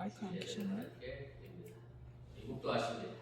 마이크 안 켜셨네. 묵도하십니다.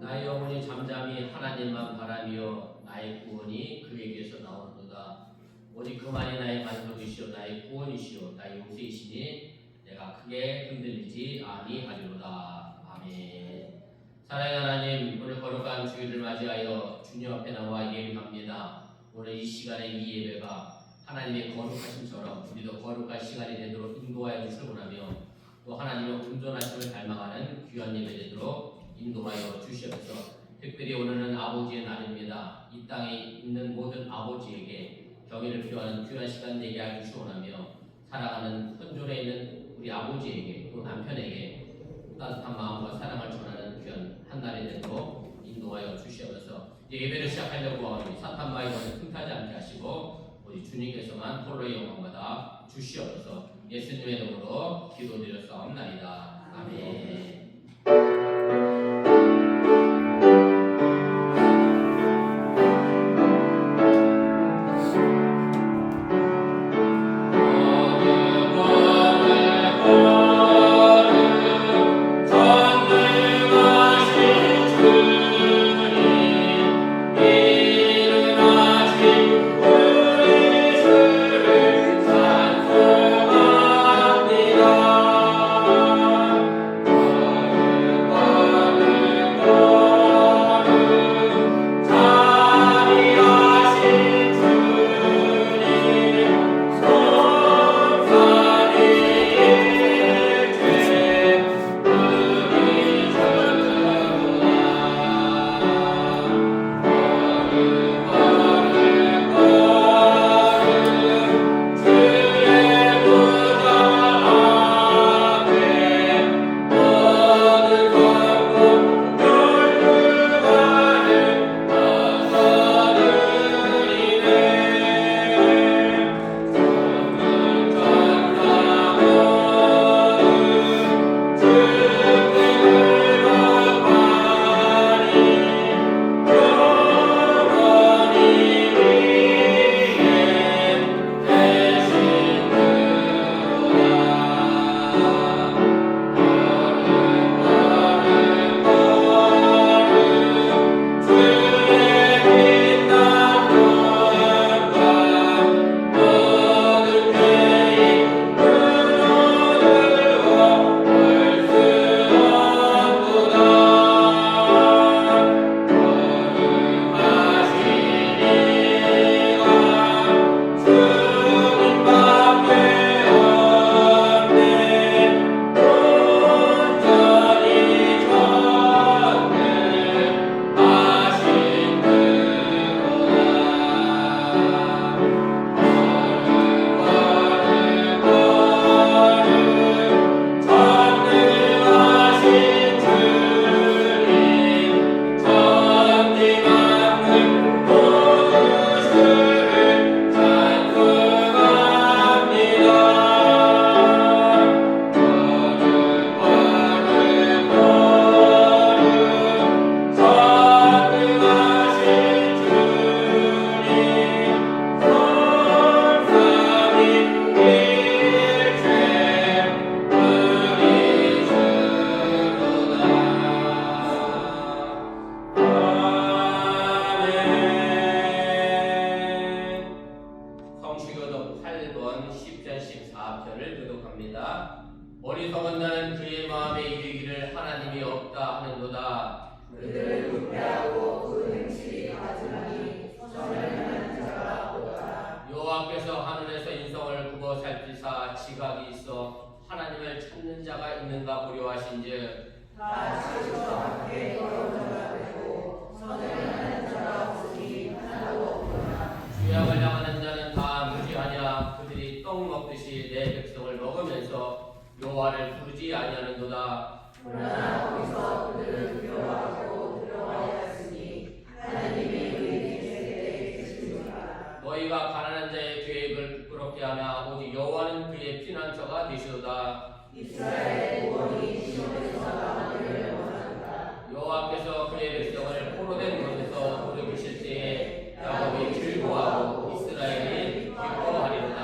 나의 영혼이 잠잠히 하나님만 바라며 나의 구원이 그에게서 나오는도다. 오직 그만이 나의 반석이시오 나의 구원이시오 나의 요새이시니 내가 크게 흔들리지 아니하리로다. 아멘. 사랑의 하나님, 오늘 거룩한 주일을 맞이하여 주님 앞에 나와 예배합니다. 오늘 이 시간에 이 예배가 하나님의 거룩하심처럼 우리도 거룩한 시간이 되도록 인도하여 주시길 원하며 또 하나님의 온전하심을 닮아가는 귀한 예배 되도록 인도하여 주시옵소서. 특별히 오늘은 아버지의 날입니다. 이 땅에 있는 모든 아버지에게 경의를 표하는 귀한 시간 되게 하여 주시오나며 사랑하는 현존에 있는 우리 아버지에게 또 남편에게 따뜻한 마음과 사랑을 전하는 귀한 한 날이 되도록 인도하여 주시옵소서. 예배를 시작하려고 하니 사탄 마귀는 틈타지 않게 하시고 우리 주님께서만 홀로의 영광받아 주시옵소서. 예수님의 이름으로 기도드렸사옵나이다. 아멘. 어리석은 자는 그의 마음에 이르기를 하나님이 없다 하는도다. 그들을 부패하고 그 행실이 가증하니 선을 자가 없다. 여호와께서 하늘에서 인성을 굽어 살피사 지각이 있어 하나님을 찾는 자가 있는가 보려 하신즉 다 지금과 함께 더러운 자가 되고 선을 행하는 자가 없으니 하나도 없구나. 죄악을 향하는 자는 다 무지하냐. 그들이 떡 먹듯이 내 백성을 먹으면서 여호와를 부르지 아니하는도다. 그러나 거기서 그들은 두려워하고 들어가야했으니 하나님이 우리에게 세대에 계시니라. 너희가 가난한 자의 계획을 부끄럽게 하나 오직 여호와는 그의 피난처가 되시도다. 이스라엘의 구원이 시온에서 나오기를 원한다. 여호와께서 그의 백성을 포로된 곳에서 돌이키실 때에 야곱이 즐거워하고 이스라엘이 기뻐하리로다.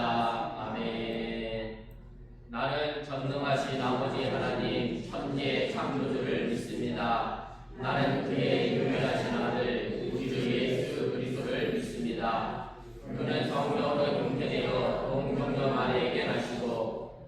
아멘. 나는 전능하신 아버지 하나님 천지의 창조주를 믿습니다. 나는 그의 유일하신 아들 우리 주 예수 그리스도를 믿습니다. 그는 성령으로 형태되어 동정녀 마리에게 나시고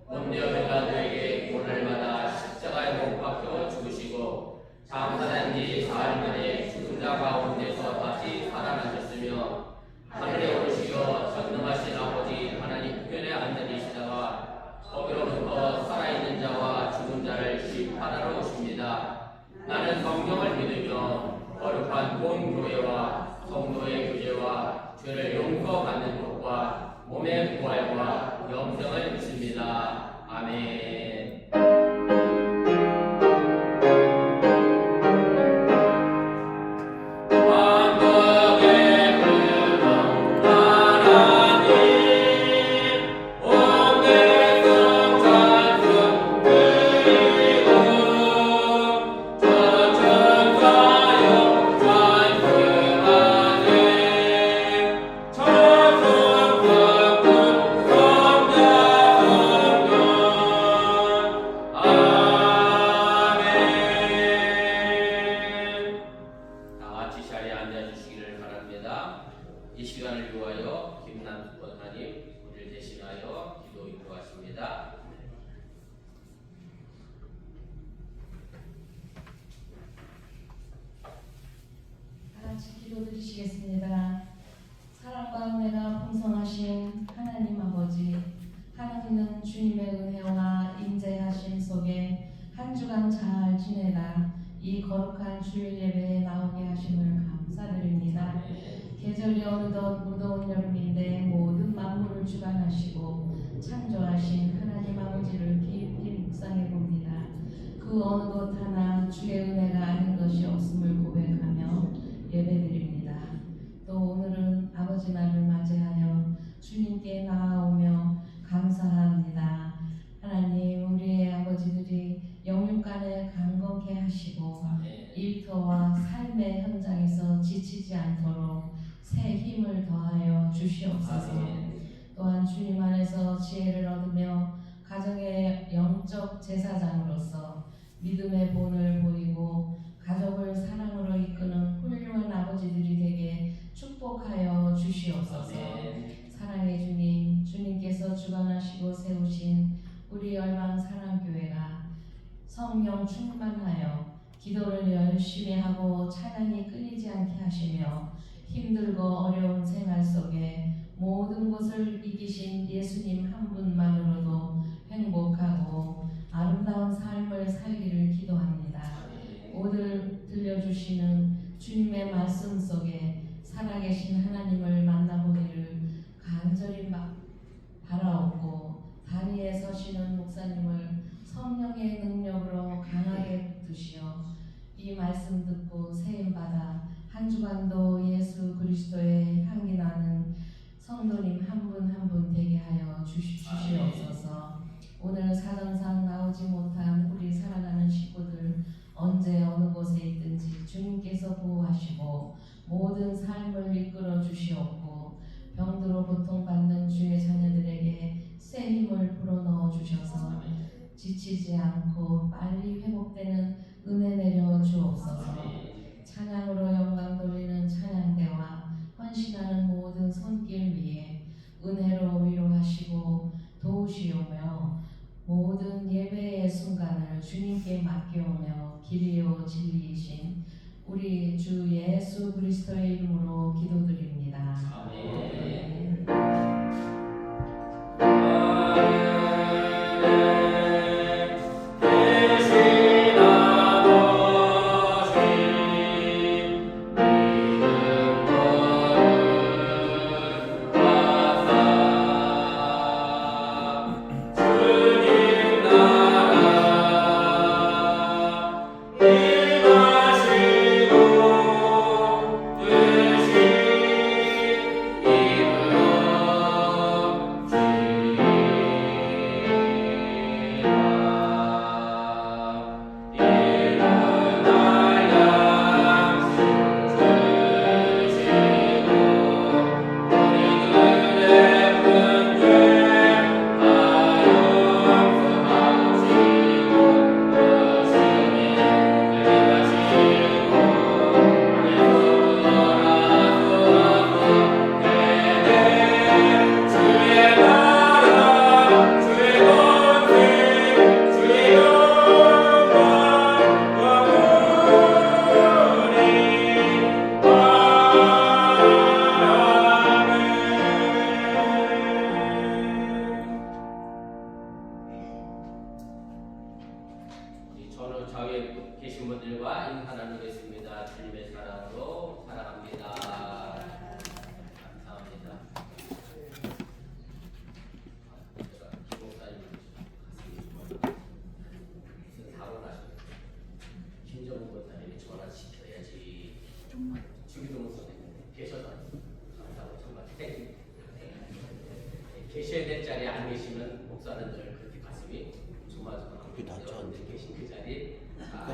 본디오 빌라도에게 고난을 받아 십자가에 못 박혀 죽으시고 장사된 지 사흘 만에 죽은 자 가운데서 다시 살아나셨으며 하늘에 오르시어 전능하신 아버지 하나님 우편에 앉아 계시다가 거기로부터 살아있는 자와 죽은 자를 심판하러 오십니다. 나는 성경을 믿으며 거룩한 본 교회와 성도의 교제와 죄를 용서받는 것과 몸의 부활과 영생을 믿습니다. 아멘. 이 시간을 위하여 김남수 권사님 우리를 대신하여 기도 인도하십니다. 다 같이 기도드리시겠습니다. 사랑과 은혜가 풍성하신 하나님 아버지, 하나님은 주님의 은혜와 임재하심 속에 한 주간 잘 지내다 이 거룩한 주일 예배에 나오게 하심을 감사드립니다. 계절이 어느덧 무더운 여름인데 모든 만물을 주관하시고 창조하신 하나님 아버지를 깊이 묵상해 봅니다. 그 어느 것 하나 주의 은혜가 아닌 것이 없음을 고백하며 예배드립니다. 또 오늘은 아버지 날을 맞이하여 주님께 나아오며 감사합니다. 하나님, 우리의 아버지들이 영육간에 강건케 하시고 일터와 삶의 현장에서 지치지 않도록 새 힘을 더하여 주시옵소서. 또한 주님 안에서 지혜를 얻으며 가정의 영적 제사장으로서 믿음의 본을 보이고 가족을 사랑으로 이끄는 훌륭한 아버지들이 되게 축복하여 주시옵소서. 사랑의 주님, 주님께서 주관하시고 세우신 우리 열방 사랑교회가 성령 충만하여 기도를 열심히 하고 찬양이 끊이지 않게 하시며 힘들고 어려운 생활 속에 모든 것을 이기신 예수님 한 분만으로도 행복하고 아름다운 삶을 살기를 기도합니다. 오늘 들려주시는 주님의 말씀 속에 살아계신 하나님을 만나보기를 간절히 바라옵고 다리에 서시는 목사님을 성령의 능력으로 강하게 붙드시어 이 말씀 듣고 세임받아 한 주간도 예수 그리스도의 향기 나는 성도님 한 분 한 분 되게 하여 주시옵소서. 오늘 사정상 나오지 못한 우리 사랑하는 식구들 언제 어느 곳에 있든지 주님께서 보호하시고 모든 삶을 이끌어 주시옵고 병들어 고통받는 주의 자녀들에게 새 힘을 불어넣어 주셔서 지치지 않고 빨리 회복되는 은혜 내려 주옵소서. 찬양으로 영광 돌리는 찬양대와 헌신하는 모든 손길 위에 은혜로 위로하시고 도우시오며 모든 예배의 순간을 주님께 맡겨오며 길이요 진리이신 우리 주 예수 그리스도의 이름으로 기도드립니다. 아멘. 대신하고 계셔야 될 자리에 안 계시면 목사는 늘 그렇게 가슴이 그게 낫지 않나? 계신 그 자리에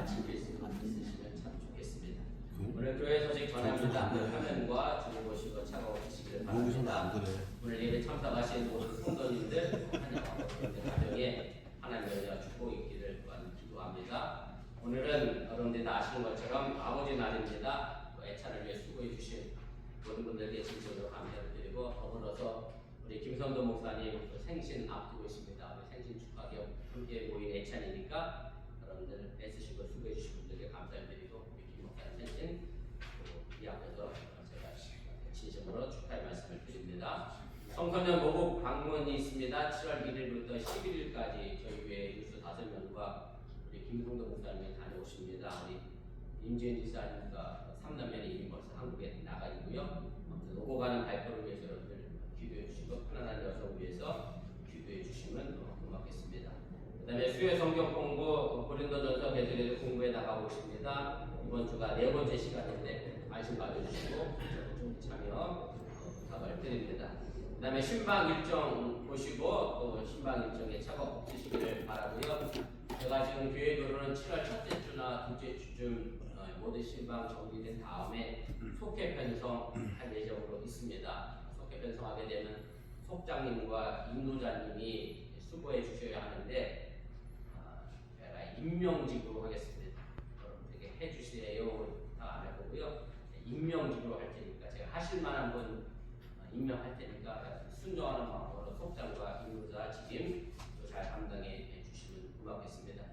지킬 수 있으시면 참 좋겠습니다. 그? 오늘 교회 소식 전합니다. 화면과 주님 보시고 차가워주시기를 여기서는 안 바랍니다. 그래. 오늘 예배 참석하신 모든 성도님들 하나님과 가정에 하나님의 은혜와 축복이 있기를 또한 기도합니다. 오늘은 여러분들이 다 아시는 것처럼 아버지 날입니다. 애찬을 위해 수고해 주신 모든 분들께 진심으로 감사를 드리고 더불어서 우리 김성도 목사님 생신 앞두고 있습니다. 우리 생신 축하하기 함께 모인 애찬이니까 여러분들 애쓰시고 수고해 주신 분들께 감사를 드리고 우리 김 목사님 생신 이 앞에서 제가 진심으로 축하의 말씀을 드립니다. 청소년 모국 방문이 있습니다. 7월 1일부터 11일까지 저희 교회 뉴스 5명과 우리 김성도 목사님이 다녀오십니다. 우리 임지은 지사님과 3남매는 이미 벌써 한국에 나가 있고요. 아무튼 오고 가는 발표를 위해서 여러분들 기도해 주시고 편안한 여성 위해서 기도해 주시면 고맙겠습니다. 그 다음에 수요 성경 공부 고린도전서 베드레도 공부에 나가고 있습니다. 이번 주가 4번째 시간인데 관심 가져주시고 참여 부탁을 드립니다. 그 다음에 신방 일정 보시고 또 신방 일정에 착오 없으시기를 바라고요. 제가 지금 교회 교로는 7월 첫째 주나 둘째 주쯤 모든 신방 정리된 다음에 속회 편성할 예정으로 있습니다. 속회 편성하게 되면 속장님과 인도자님이 수고해 주셔야 하는데 제가 임명직으로 하겠습니다. 여러분들에게 해주세요 다 안 해보고요. 임명직으로 할 테니까 제가 하실 만한 분 임명할 테니까 순종하는 마음으로 속장과 인도자 직임 잘 감당해 주시면 고맙겠습니다.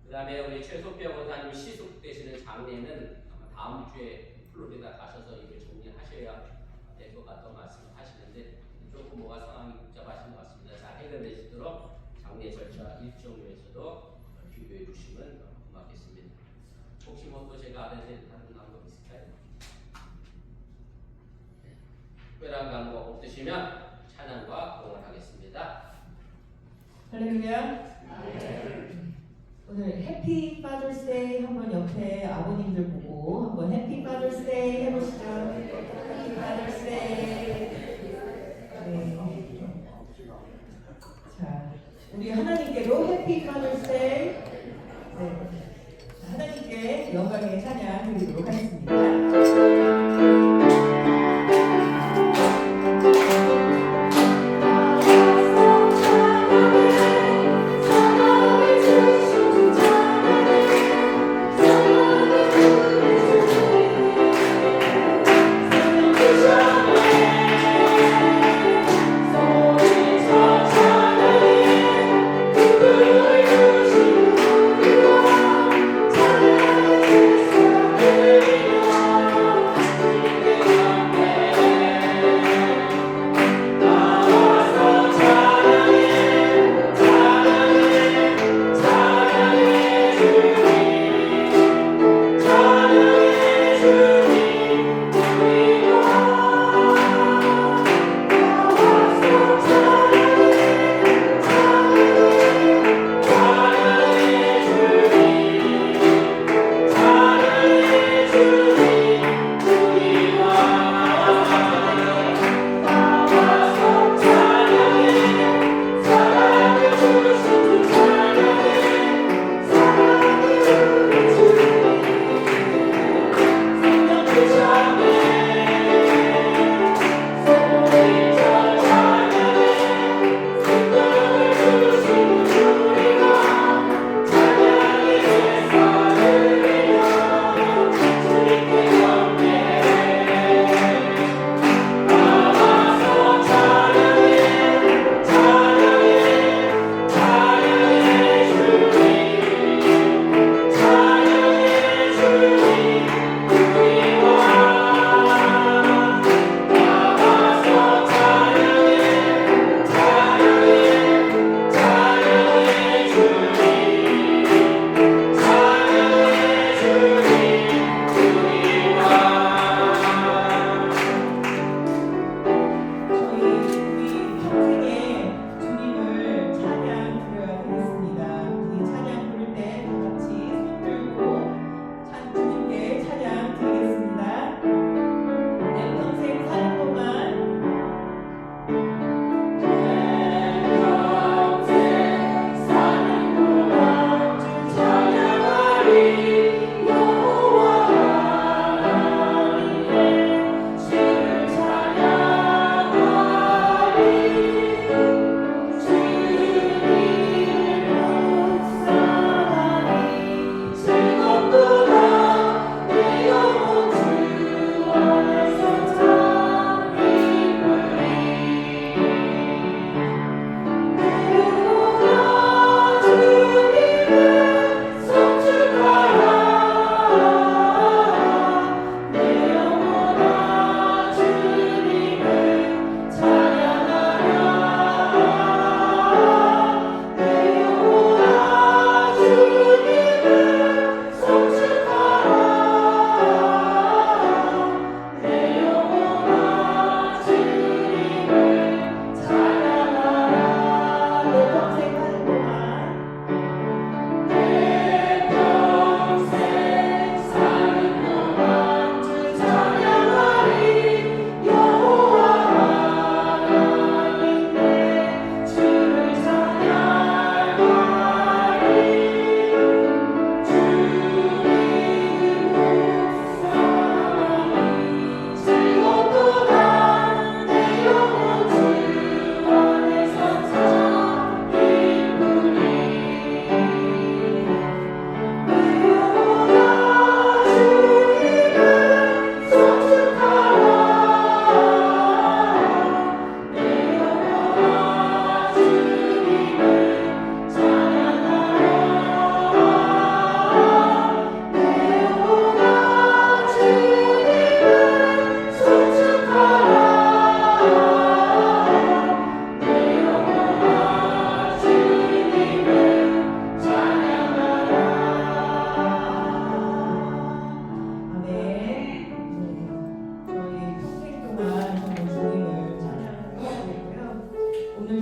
그 다음에 우리 최소표 원사님 시속되시는 장례는 아마 다음 주에 플로리다 가셔서 이걸 정리하셔야 될 것 같다고 말씀하시는데 조금 뭐가 상황이 복잡하신 것 같습니다. 잘 해결되시도록 장례 절차 일정에서도 기도해 주시면 고맙겠습니다. 혹시 뭐 또 제가 알아야 될 다른 광고 있을까요? 네. 특별한 광고 없으시면 찬양과 공헌하겠습니다. 할렐루야. 오늘 해피 파더스데이 한번 옆에 아버님들 보고 한번 해피 파더스데이 해보시죠. 해피 파더스데이. 네. 자, 우리 하나님께로 해피 파더스데이. 네. 하나님께 영광의 찬양 드리도록 하겠습니다. Thank you.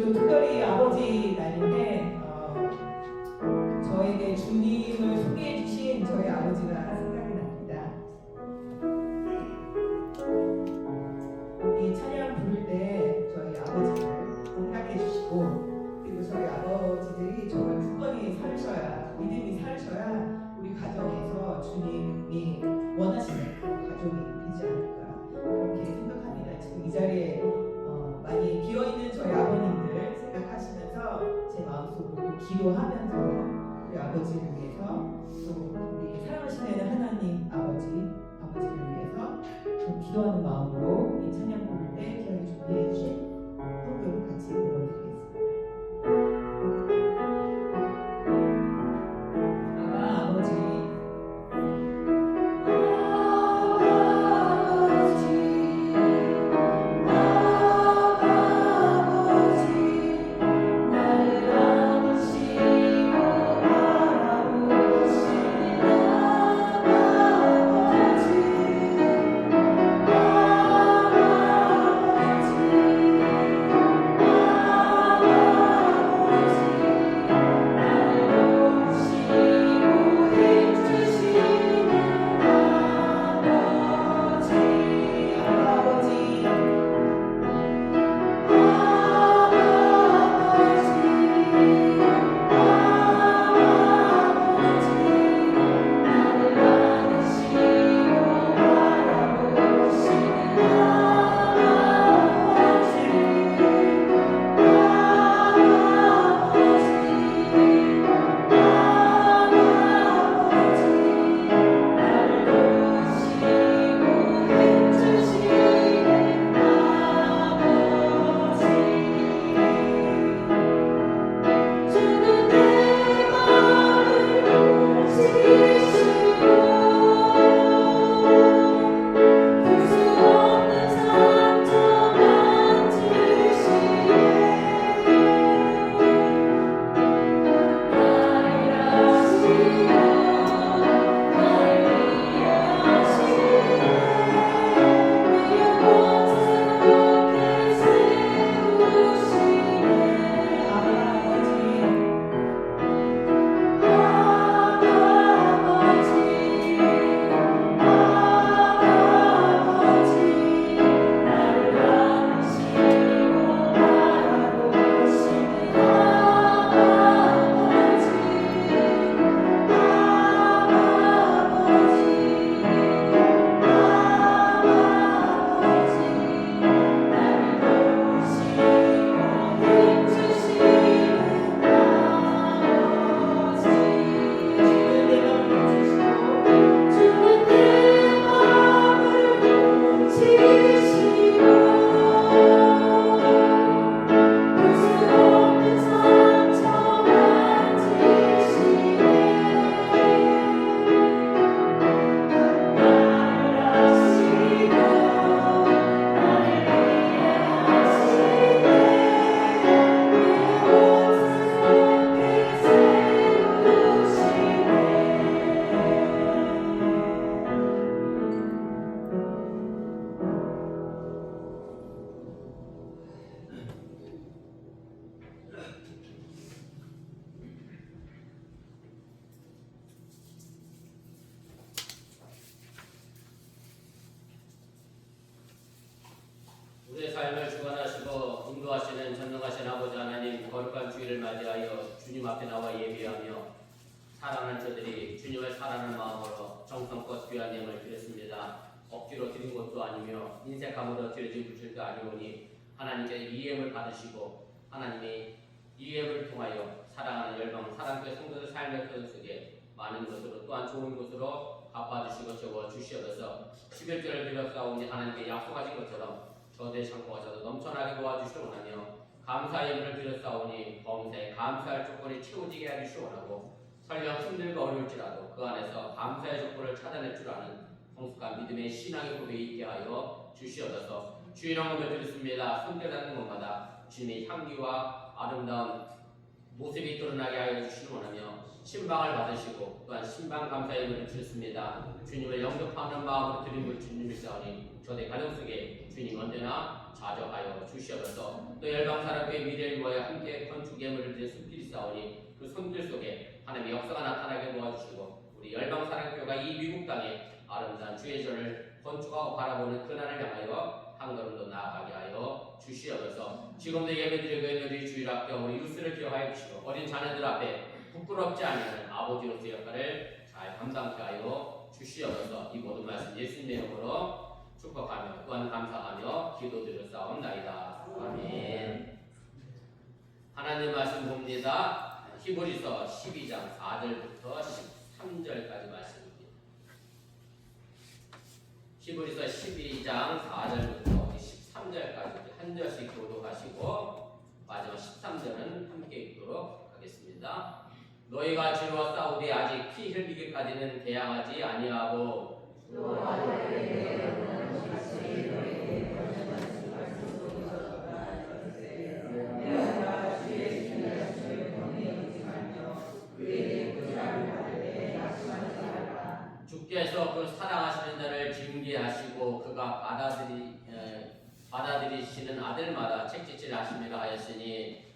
오늘도 특별히 아버지 날인데 저에게 주님을 소개해 주신 저희 아버지가 생각이 납니다. 이 찬양 부를 때 저희 아버지를 생각해 주시고, 그리고 저희 아버지들이 정말 굳건히 살으셔야, 믿음이 살으셔야 우리 가정에서 주님이 원하시는 그런 가족이 되지 않을까 그렇게 생각합니다. 지금 이 자리에 많이 비어있는 저희 아버님들 생각하시면서 제 마음속으로 기도하면서 우리 아버지를 위해서, 또 우리 사랑하시는 하나님 아버지를 위해서 좀 기도하는 마음으로 이 찬양 부를 때 기도해 준비해 주신 성도를 같이 불러드리겠습니다. 아버지 우리의 삶을 주관하시고 인도하시는 전능하신 아버지 하나님, 거룩한 주일을 맞이하여 주님 앞에 나와 예배하며 사랑하는 저들이 주님을 사랑하는 마음으로 정성껏 귀한 예물을 드렸습니다. 억지로 드린 것도 아니며 인색함으로 드려진 줄도 아니오니 하나님께서 이 예물 받으시고 하나님이 이 예물을 통하여 사랑하는 열방 사랑교회 성도들 삶의 그 속에 많은 것으로 또한 좋은 것으로 갚아주시고 채워주시옵소서. 11절을 드렸사오니 하나님께 약속하신 것처럼 저들의 창고가 저도 넘쳐나게 도와주시려 원하며 감사의 예물을 드렸사오니 범사에 감사할 조건이 채워지게 해주시려 원하고 설령 힘들고 어려울지라도 그 안에서 감사의 조건을 찾아낼 줄 아는 성숙한 믿음의 신앙의 고백이 있게 하여 주시옵소서. 주의 이름으로 드렸습니다. 손대받는 것마다 주님의 향기와 아름다운 모습이 드러나게 하여 주시기 원하며 신방을 받으시고 또한 신방 감사의 예물을 드렸습니다. 주님을 영접하는 마음으로 드린 것 주님을 싸우니 저의 가정 속에 주님 언제나 자족하여 주시옵소서. 또 열방사람교회 미래를 위하여 함께 건축 예물을 드린 손길이 싸우니 그 손길 속에 하나님의 역사가 나타나게 도와주시고 우리 열방사람교회가 이 미국 땅에 아름다운 주의 전을 건축하고 바라보는 그날을 향하여 한 걸음 더 나아가게 하여 주시옵소서. 지금도 예배드리고 있는 우리 주일학교 우리 유스를 기억하여 주시고 어린 자녀들 앞에 부끄럽지 않은 아버지로서의 역할을 잘 감당케 하여 주시옵소서. 이 모든 말씀 예수님의 이름으로 축복하며 또한 감사하며 기도드렸사옵나이다. 아멘. 하나님 말씀 봅니다. 히브리서 12장 4절부터 13절까지 말씀입니다. 히브리서 12장 4절부터 13절까지 한 절씩 교독하시고 마지막 13절은 함께 읽도록 하겠습니다. 너희가 죄와 싸우되 아직 피 흘리기까지는 대항하지 아니하고 주께서 그 사랑하시는 자를 징계하시고 그가 받아들이시는 아들마다 책짓질 하심이라 하였으니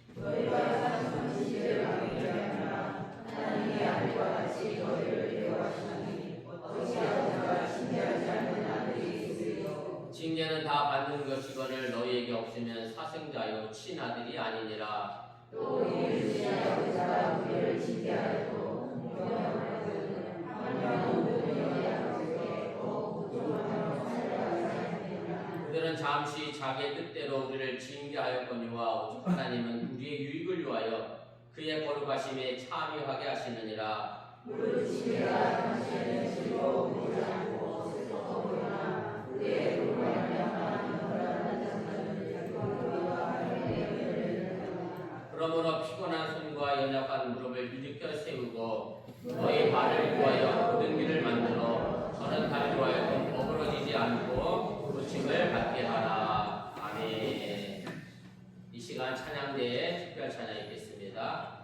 하나님이 아들과 같이 너희를 대우하시나니 어찌하여 징계하지 않는 아들이 있으리요. 징계는 다 받는 것이거늘 너희에게 없으면 사생자요 친아들이 아니니라. 또 우리를 징계하는 자가 우리를 징계하여도 공평하거든 하며 우리의 아버지께 더 고통하며 살아가야 하느니라. 그들은 잠시 자기의 뜻대로 우리를 징계하였거니와 오직 하나님은 우리의 유익을 위하여 그의 거룩하심에 참여하게 하시느니라. 무릇 징계가 당시에는 즐거움이지 않고 슬퍼 보이나 그의 도로 말미암아 영원한 장사를 우리와 하나님의 그러므로 피곤한 손과 연약한 무릎을 일으켜 세우고 너희 발을 위하여 모든 길을 만들어 저는 다를 위하여 어그러지지 않고 고침을 받게 하라. 아멘. 이 시간 찬양대에 특별 찬양이 있겠습니다.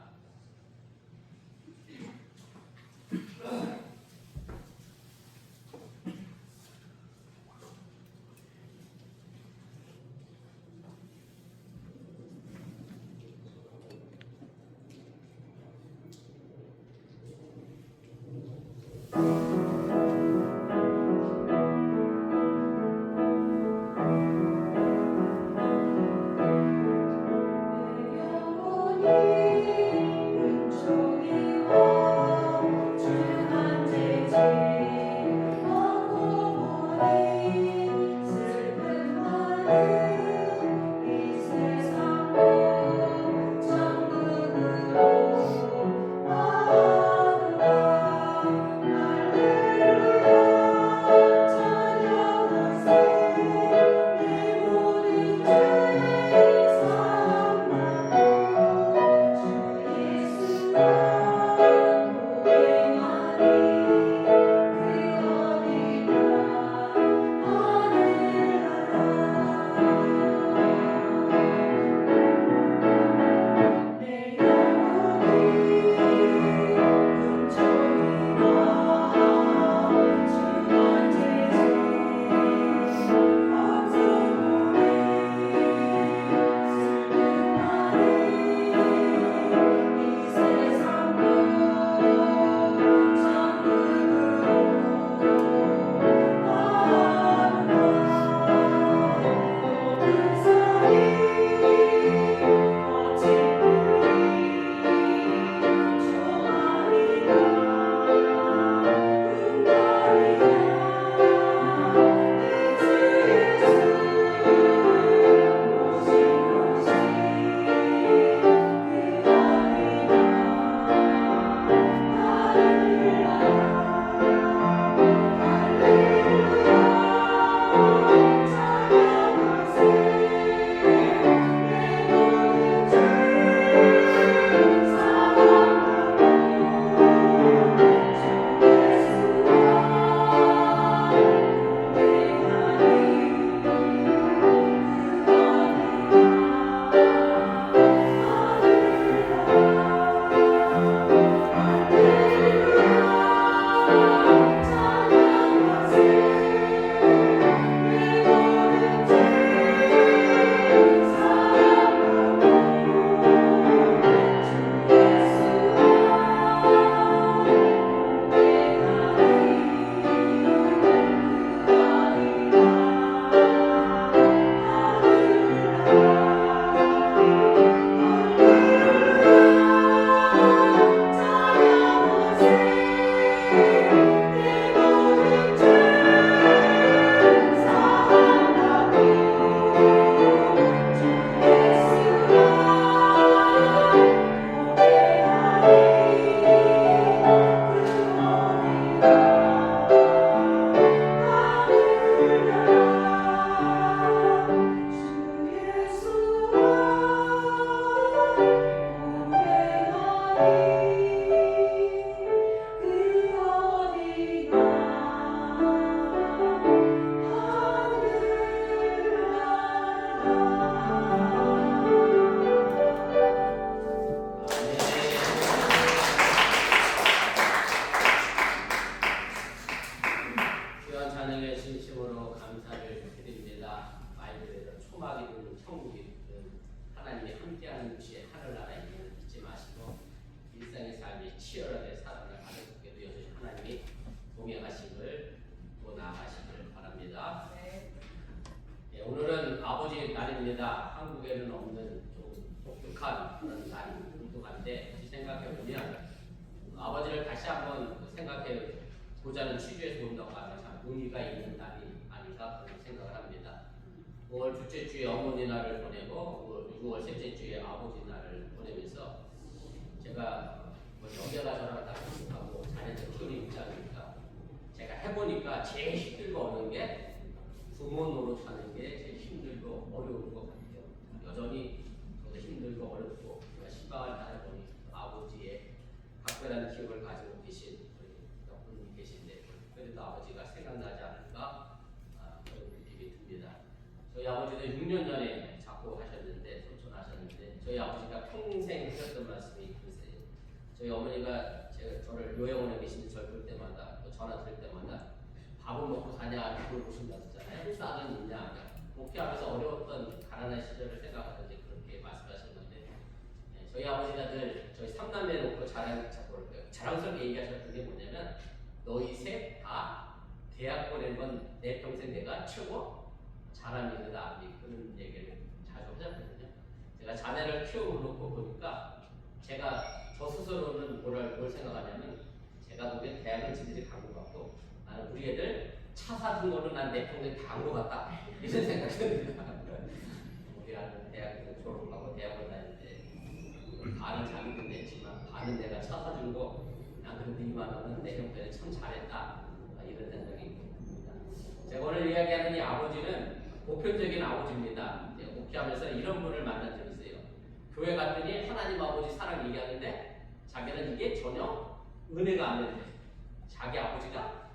함께하는 곳이 하늘나라에 잊지 마시고 일상의 삶이 치열하게 사랑을 가득하게 여전히 하나님이 동행하심을 또 나아가시기를 바랍니다. 예, 오늘은 아버지 날입니다. 한국에는 없는 좀 독특한 그런 날이기도 한데 생각해 보면 아버지를 다시 한번 생각해 보자는 취지에서 본다고 하면 참 의미가 있는 날이 아닌가 그런 생각을 합니다. 5월 둘째 주에 어머니 날을 보내고 6월 셋째 주에 아버지 날을 보내면서 제가 뭐 연배가 저랑 다 비슷하고 자녀들 키우는 입장이니까 제가 해보니까 제일 힘들고 어려운 게 부모 노릇하는 게 제일 힘들고 어려운 것 같아요. 여전히 저도 힘들고 어렵고 제가 신방을 다녀보니 아버지의 각별한 기억을 가지고 계신 몇 분이 계신데 그래도 아버지가 생각나지 않을까 그런 느낌이 듭니다. 저희 아버지도 6년 전에 작고하셨는데 소천하셨는데 저희 아버지가 평생 하셨던 말씀이 그러세요. 저희 어머니가 저를 요양원에 계신데 저를 볼 때마다 또 전화 드릴 때마다 밥은 먹고 사냐 물어보신다고 했잖아요. 쌀은 있냐 목회하면서 어려웠던 가난한 시절을 생각하던데 그렇게 말씀하셨는데 저희 아버지가 늘 저희 3남매 놓고 자랑스럽게 얘기하셨던 게 뭐냐면 너희 셋 다 대학 보낸 건 내 평생 내가 최고 잘한 일이다 그런 얘기를 자주 하셨거든요. 제가 자녀를 키워놓고 보니까 제가 저 스스로는 뭘 생각하냐면 제가 보기엔 대학을 지들이 간 것 같고 나는 우리 애들 차 사준 거는 난 내 평생 다 한 것 같다 이런 생각이 듭니다. 우리 아들 대학에서 졸업하고 대학을 다니는데 반은 자기도 냈지만 반은 내가 차 사준 거 난 그래도 2만 원은 내 형편에 참 잘했다 이런 생각이 듭니다. 제가 오늘 이야기하는 이 아버지는 보편적인 아버지입니다. 제가 목회하면서 이런 분을 만난 적이 있어요. 교회 갔더니 하나님 아버지 사랑 얘기하는데 자기는 이게 전혀 은혜가 안 되는데 자기 아버지가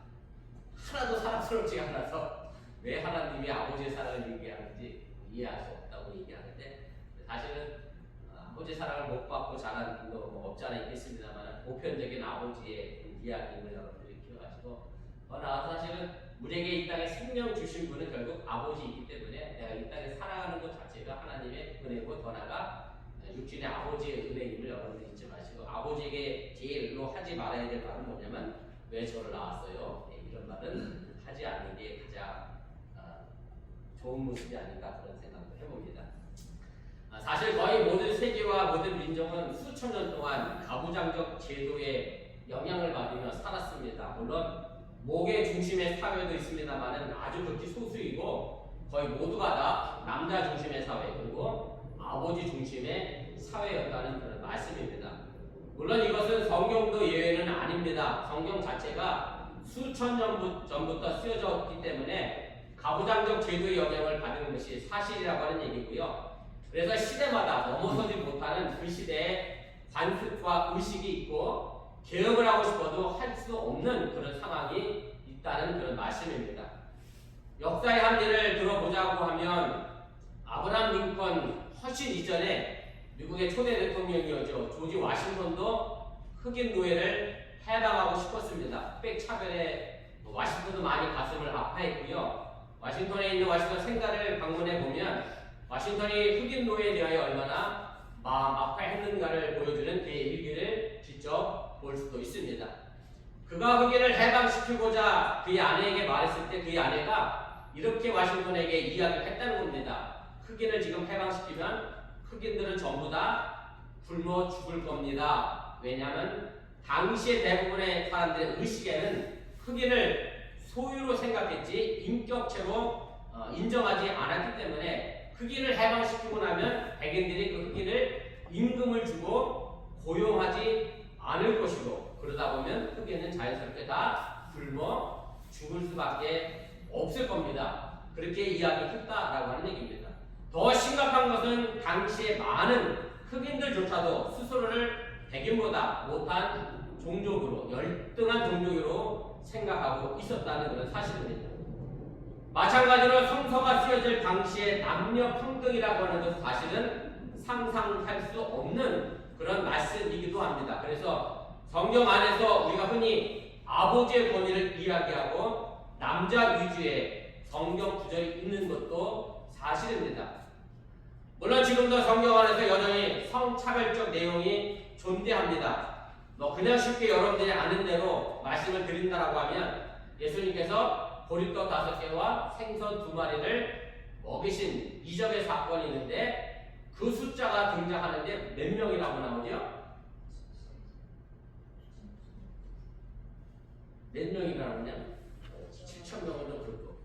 하나도 사랑스럽지 않아서 왜 하나님이 아버지의 사랑을 얘기하는지 이해할 수 없다고 얘기하는데 사실은 아버지 사랑을 못 받고 자란 분도 뭐 없지 않아 있겠습니다만 보편적인 아버지의 이야기를 여러분들이 기억하시고 더 나아가서 사실은 우리에게 이 땅에 생명 주신 분은 결국 아버지이기 때문에 내가 이 땅에 살아가는 것 자체가 하나님의 은혜고 더 나아가 육신의 아버지의 은혜임을 여러분들 잊지 마시고 아버지에게 제일로 하지 말아야 될 말은 뭐냐면 왜 저를 낳았어요? 이런 말은 하지 않는 게 가장 좋은 모습이 아닌가 그런 생각도 해봅니다. 사실 거의 모든 세계와 모든 민족은 수천 년 동안 가부장적 제도의 영향을 받으며 살았습니다. 물론 목의 중심의 사회도 있습니다만 아주 극히 소수이고 거의 모두가 다 남자 중심의 사회 그리고 아버지 중심의 사회였다는 그런 말씀입니다. 물론 이것은 성경도 예외는 아닙니다. 성경 자체가 수천 년 전부터 쓰여졌기 때문에 가부장적 제도의 영향을 받은 것이 사실이라고 하는 얘기고요. 그래서 시대마다 넘어서지 못하는 그 시대의 관습과 의식이 있고 개혁을 하고 싶어도 할 수 없는 그런 상황이 있다는 그런 말씀입니다. 역사의 한 일을 들어보자고 하면 아브라함 링컨 훨씬 이전에 미국의 초대 대통령이었죠. 조지 워싱턴도 흑인 노예를 해방하고 싶었습니다. 흑백 차별에 워싱턴도 많이 가슴을 아파했고요. 워싱턴에 있는 워싱턴 생가를 방문해 보면 워싱턴이 흑인 노예에 대하여 얼마나 마음 아파했는가를 보여주는 그의 일기를 직접 볼 수도 있습니다. 그가 흑인을 해방시키고자 그의 아내에게 말했을 때 그의 아내가 이렇게 워싱턴에게 이야기를 했다는 겁니다. 흑인을 지금 해방시키면 흑인들은 전부 다 굶어 죽을 겁니다. 왜냐하면 당시의 대부분의 사람들의 의식에는 흑인을 소유로 생각했지 인격체로 인정하지 않았기 때문에 흑인을 해방시키고 나면 백인들이 그 흑인을 임금을 주고 고용하지 않을 것이고 그러다 보면 흑인은 자연스럽게 다 굶어 죽을 수밖에 없을 겁니다. 그렇게 이야기했다라고 하는 얘기입니다. 더 심각한 것은 당시에 많은 흑인들조차도 스스로를 백인보다 못한 종족으로 열등한 종족으로 생각하고 있었다는 그런 사실입니다. 마찬가지로 성서가 쓰여질 당시에 남녀 평등이라고 하는 것은 사실은 상상할 수 없는 그런 말씀이기도 합니다. 그래서 성경 안에서 우리가 흔히 아버지의 권위를 이야기하고 남자 위주의 성경 구절이 있는 것도 사실입니다. 물론 지금도 성경 안에서 여전히 성차별적 내용이 존재합니다. 그냥 쉽게 여러분들이 아는 대로 말씀을 드린다라고 하면 예수님께서 보리떡 5개와 생선 2마리를 먹이신 이적의 사건이 있는데 그 숫자가 등장하는데 몇 명이라고 나오죠? 몇 명이라고 하냐? 7,000명은 좀 그렇고,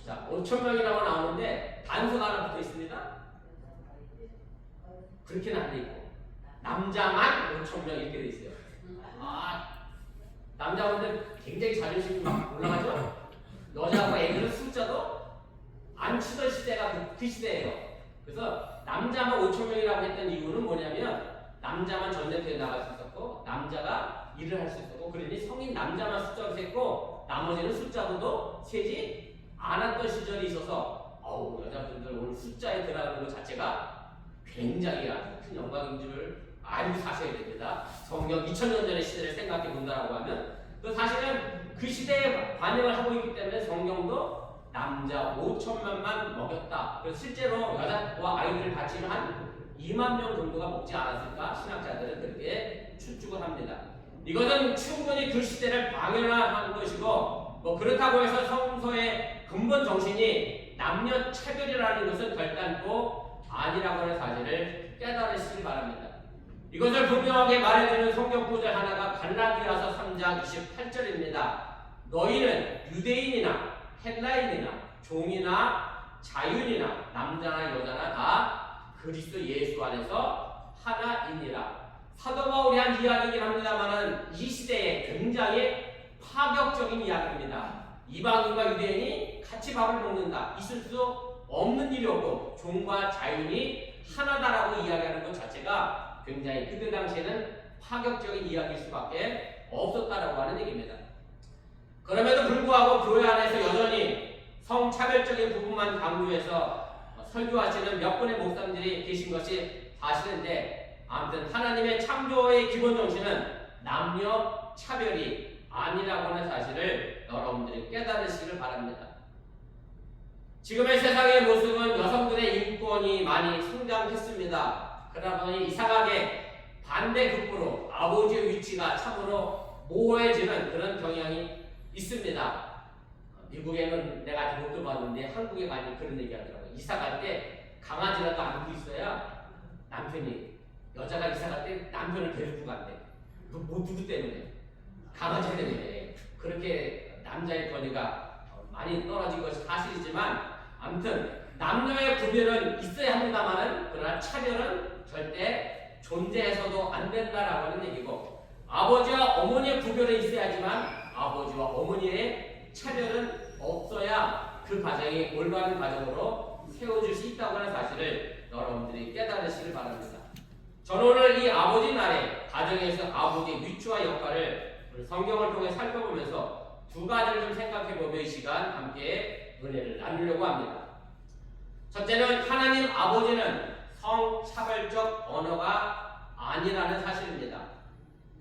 자 5,000명이라고 나오는데 단서가 하나 붙어 있습니다. 그렇게는 안 돼 있고 남자만 5,000명 이렇게 돼 있어요. 남자분들 굉장히 자존심이 막 올라가죠. 여자하고 애들은 숫자도 안 치던 시대가 그 시대예요. 그래서 남자만 5,000명이라고 했던 이유는 뭐냐면 남자만 전쟁터에 나갈 수 있었고 남자가 일을 할 수 있었고 그러니 성인 남자만 숫자로 셌고 나머지는 숫자로도 세지 않았던 시절이 있어서 여자분들 오늘 숫자에 들어가는 것 자체가 굉장히 아주 큰 영광인 줄 알고 사셔야 됩니다. 성경 2000년 전의 시대를 생각해 본다라고 하면 또 사실은 그 시대에 반영을 하고 있기 때문에 성경도 남자 5천만만 먹였다. 그래서 실제로 여자와 아이들 같이 한 2만 명 정도가 먹지 않았을까 신학자들은 그렇게 추측을 합니다. 이것은 충분히 그 시대를 방영한 것이고 그렇다고 해서 성서의 근본 정신이 남녀 차별이라는 것은 결단코 아니라고 하는 사실을 깨달으시기 바랍니다. 이것을 분명하게 말해주는 성경 구절 하나가 갈라디아서 3장 28절입니다. 너희는 유대인이나 헬라인이나 종이나 자유인이나 남자나 여자나 다 그리스도 예수 안에서 하나이니라. 사도 바울이 한 이야기이긴 합니다만 이 시대에 굉장히 파격적인 이야기입니다. 이방인과 유대인이 같이 밥을 먹는다. 있을 수 없는 일이 없고 종과 자유인이 하나다라고 이야기하는 것 자체가 굉장히 그때 당시에는 파격적인 이야기일 수밖에 없었다라고 하는 얘기입니다. 그럼에도 불구하고 교회 안에서 여전히 성차별적인 부분만 강조해서 설교하시는 몇 분의 목사님들이 계신 것이 사실인데 아무튼 하나님의 창조의 기본 정신은 남녀 차별이 아니라고 하는 사실을 여러분들이 깨달으시길 바랍니다. 지금의 세상의 모습은 여성들의 인권이 많이 성장했습니다. 그러다 보니 이상하게 반대급부로 아버지의 위치가 참으로 모호해지는 그런 경향이 있습니다. 미국에는 내가 아직 못 들어봤는데 한국에 가니 그런 얘기 하더라고요. 이사 갈 때 강아지라도 안고 있어야 남편이 여자가 이사 갈 때 남편을 데리고 간대. 뭐 누구 때문에? 강아지 때문에. 그렇게 남자의 권위가 많이 떨어진 것이 사실이지만 아무튼 남녀의 구별은 있어야 합니다만은 그러나 차별은 절대 존재해서도 안 된다라고 하는 얘기고 아버지와 어머니의 구별은 있어야지만 아버지와 어머니의 차별은 없어야 그 가정이 올바른 가정으로 세워질 수 있다고 하는 사실을 여러분들이 깨달으시길 바랍니다. 저는 오늘 이 아버지 날에 가정에서 아버지의 위치와 역할을 성경을 통해 살펴보면서 두 가지를 좀 생각해보며 이 시간 함께 은혜를 나누려고 합니다. 첫째는 하나님 아버지는 성차별적 언어가 아니라는 사실입니다.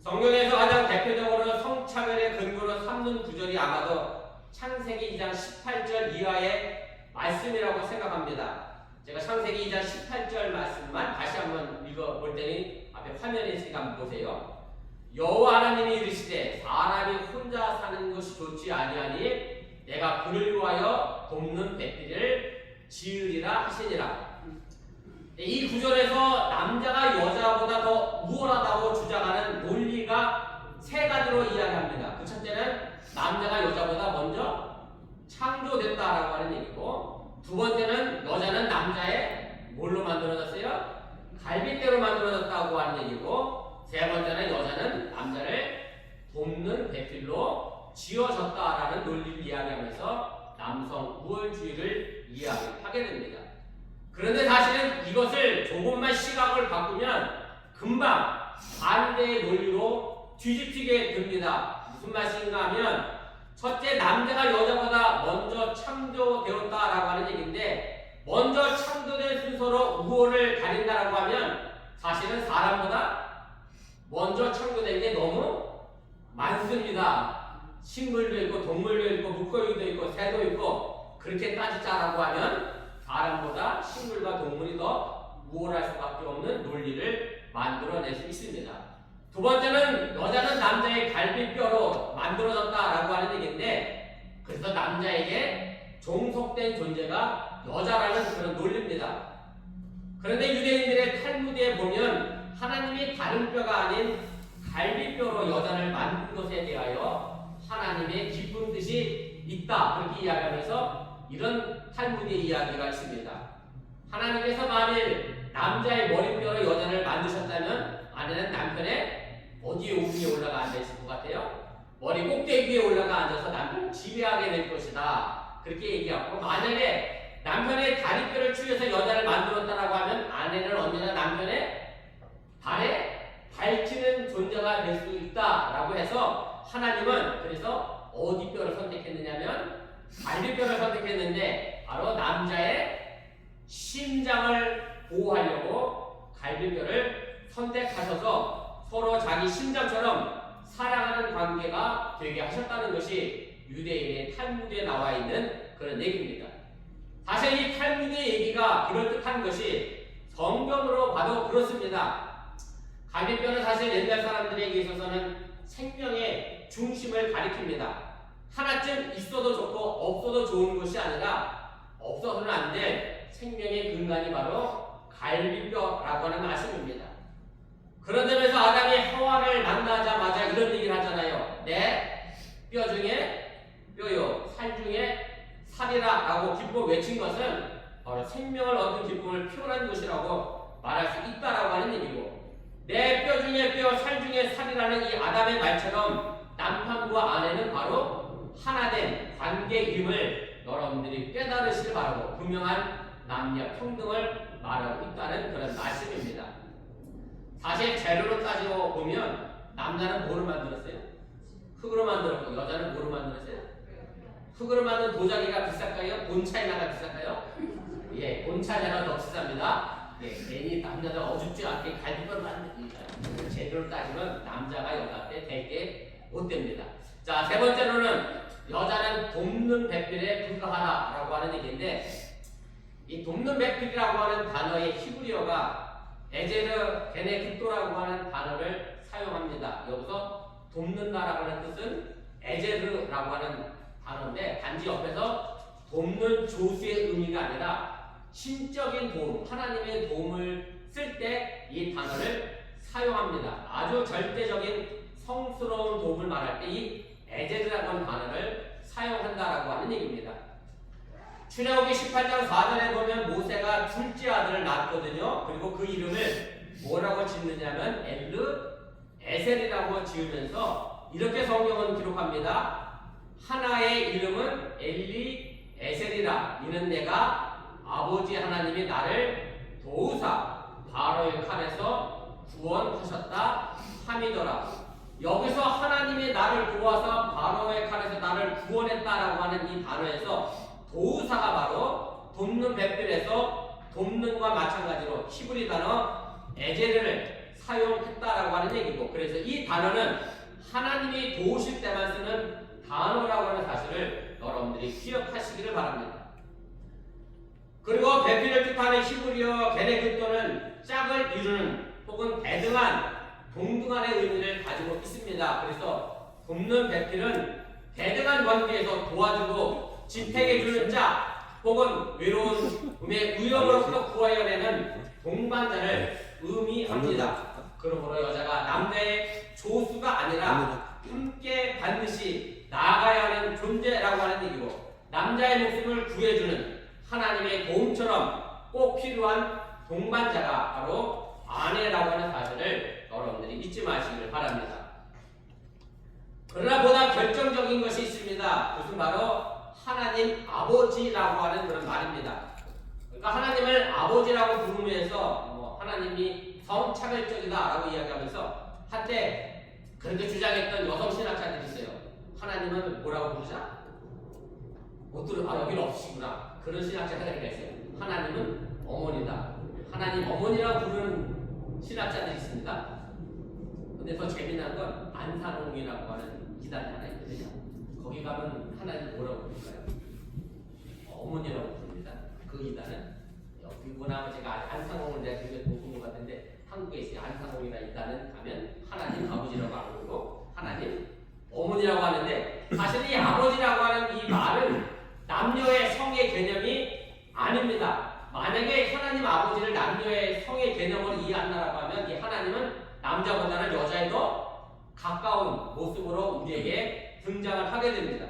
성경에서 가장 대표적으로 성차별의 근거로 삼는 구절이 아마도 창세기 2장 18절 이하의 말씀이라고 생각합니다. 제가 창세기 2장 18절 말씀만 다시 한번 읽어볼 테니 앞에 화면에 있으니까 한번 보세요. 여호와 하나님이 이르시되 사람이 혼자 사는 것이 좋지 아니하니 내가 그를 위하여 돕는 배필을 지으리라 하시니라. 이 구절에서 남자가 여자보다 더 우월하다고 주장하는 논리가 세 가지로 이야기합니다. 그 첫째는 남자가 여자보다 먼저 창조됐다라고 하는 얘기고, 두 번째는 여자는 남자의 뭘로 만들어졌어요? 갈빗대로 만들어졌다고 하는 얘기고, 세 번째는 여자는 남자를 돕는 배필로 지어졌다라는 논리를 이야기하면서 남성 우월주의를 이야기하게 됩니다. 그런데 사실은 이것을 조금만 시각을 바꾸면 금방 반대의 논리로 뒤집히게 됩니다. 무슨 말씀인가 하면 첫째, 남자가 여자보다 먼저 창조되었다라고 하는 얘기인데, 먼저 창조된 순서로 우월을 가린다라고 하면 사실은 사람보다 먼저 창조된 게 너무 많습니다. 식물도 있고 동물도 있고 물고기도 있고 새도 있고, 그렇게 따지자라고 하면 사람보다 식물과 동물이 더 우월할 수밖에 없는 논리를 만들어낼 수 있습니다. 두 번째는 여자는 남자의 갈비뼈로 만들어졌다라고 하는 얘기인데, 그래서 남자에게 종속된 존재가 여자라는 그런 논리입니다. 그런데 유대인들의 탈무드에 보면 하나님이 다른 뼈가 아닌 갈비뼈로 여자를 만든 것에 대하여 하나님의 깊은 뜻이 있다, 그렇게 이야기하면서 이런 탈무드의 이야기가 있습니다. 하나님께서 만일 남자의 머리뼈로 여자를 만드셨다면 아내는 남편의 어디에 위에 올라가 앉아있을 것 같아요? 머리 꼭대기 위에 올라가 앉아서 남편을 지배하게 될 것이다, 그렇게 얘기하고, 만약에 남편의 다리뼈를 추려서 여자를 만들었다라고 하면 아내는 언제나 남편의 발에 밟히는 존재가 될 수 있다라고 해서 하나님은 그래서 어디 뼈를 선택했느냐면 갈비뼈를 선택했는데, 바로 남자의 심장을 보호하려고 갈비뼈를 선택하셔서 서로 자기 심장처럼 사랑하는 관계가 되게 하셨다는 것이 유대인의 탈무드에 나와 있는 그런 얘기입니다. 사실 이 탈무드의 얘기가 그럴듯한 것이 성경으로 봐도 그렇습니다. 갈비뼈는 사실 옛날 사람들에게 있어서는 생명의 중심을 가리킵니다. 하나쯤 있어도 좋고 없어도 좋은 것이 아니라 없어서는 안 될 생명의 근간이 바로 갈비뼈라고 하는 말씀입니다. 그런 점에서 아담이 하와를 만나자마자 이런 얘기를 하잖아요. 내 뼈 중에 뼈요, 살 중에 살이라 라고 기쁨을 외친 것은 바로 생명을 얻는 기쁨을 표현한 것이라고 말할 수 있다라고 하는 얘기고, 내 뼈 중에 뼈, 살 중에 살이라는 이 아담의 말처럼 남편과 아내는 바로 하나된 관계임을 여러분들이 깨달으시길 바라고, 분명한 남녀 평등을 말하고 있다는 그런 말씀입니다. 사실 재료로 따지고 보면 남자는 뭐로 만들었어요? 흙으로 만들었고, 여자는 뭐로 만들었어요? 흙으로 만든 도자기가 비쌀까요? 본차이나가 비쌀까요? 예, 본차이나가 더 비쌉니다. 예, 괜히 남자가 어줍지 않게 갈비뼈를 만드니까 재료를 따지면 남자가 여자한테 되게 못됩니다. 자, 세 번째로는 여자는 돕는 배필에 불과하다라고 하는 얘기인데, 이 돕는 배필이라고 하는 단어의 히브리어가 에제르 게네크토라고 하는 단어를 사용합니다. 여기서 돕는다라고 하는 뜻은 에제르라고 하는 단어인데, 단지 옆에서 돕는 조수의 의미가 아니라 신적인 도움, 하나님의 도움을 쓸 때 이 단어를 사용합니다. 아주 절대적인 성스러운 도움을 말할 때 이 에제르라고 하는 단어를 사용한다라고 하는 얘기입니다. 출애굽기 18장 4절에 보면 모세가 둘째 아들을 낳았거든요. 그리고 그 이름을 뭐라고 짓느냐면 엘르 에셀이라고 지으면서 이렇게 성경은 기록합니다. 하나의 이름은 엘리 에셀이라. 이는 내가 아버지 하나님이 나를 도우사 바로의 칼에서 구원하셨다 함이더라. 여기서 하나님이 나를 도와서 바로의 칼에서 나를 구원했다라고 하는 이 단어에서 도우사가 바로 돕는 배필에서 돕는과 마찬가지로 히브리 단어 에제르를 사용했다라고 하는 얘기고, 그래서 이 단어는 하나님이 도우실 때만 쓰는 단어라고 하는 사실을 여러분들이 기억하시기를 바랍니다. 그리고 배필을 뜻하는 히브리어 게네크토는 짝을 이루는 혹은 대등한, 동등한의 의미를 가지고 있습니다. 그래서 돕는 배필은 대등한 관계에서 도와주고 지탱해주는 짝, 혹은 외로움의 위험으로부터 구하여내는 동반자를 의미합니다. 그러므로 여자가 남자의 조수가 아니라 함께 반드시 나아가야 하는 존재라고 하는 얘기고, 남자의 목숨을 구해주는 하나님의 도움처럼 꼭 필요한 동반자가 바로 아내라고 하는 사실을 여러분들이 잊지 마시길 바랍니다. 그러나 보다 결정적인 것이 있습니다. 그것은 바로 하나님 아버지라고 하는 그런 말입니다. 그러니까 하나님을 아버지라고 부르면서 하나님이 성차별적이다라고 이야기하면서 한때 그렇게 주장했던 여성 신학자들이 있어요. 하나님은 뭐라고 부르자? 못 들어, 여기는 없으시구나. 그런 신학자가 있어요. 하나님은 어머니다. 하나님 어머니라고 부르는 신학자들이 있습니다. 근데 더 재미난 건 안산홍이라고 하는 이단이 하나 있거든요. 거기 가면 하나님 뭐라고 부를까요? 어머니라고 부릅니다. 그 이단은 그거나 제가 안상홍을 내가 되게 보신 것 같은데 한국에 있어요. 안상홍이나 일단은 가면 하나님 아버지라고 안 부르고 하나님 어머니라고 하는데 사실 이 아버지라고 하는 이 말은 남녀의 성의 개념이 아닙니다. 만약에 하나님 아버지를 남녀의 성의 개념으로 이해한다라고 하면 이 하나님은 남자보다는 여자에 더 가까운 모습으로 우리에게 등장을 하게 됩니다.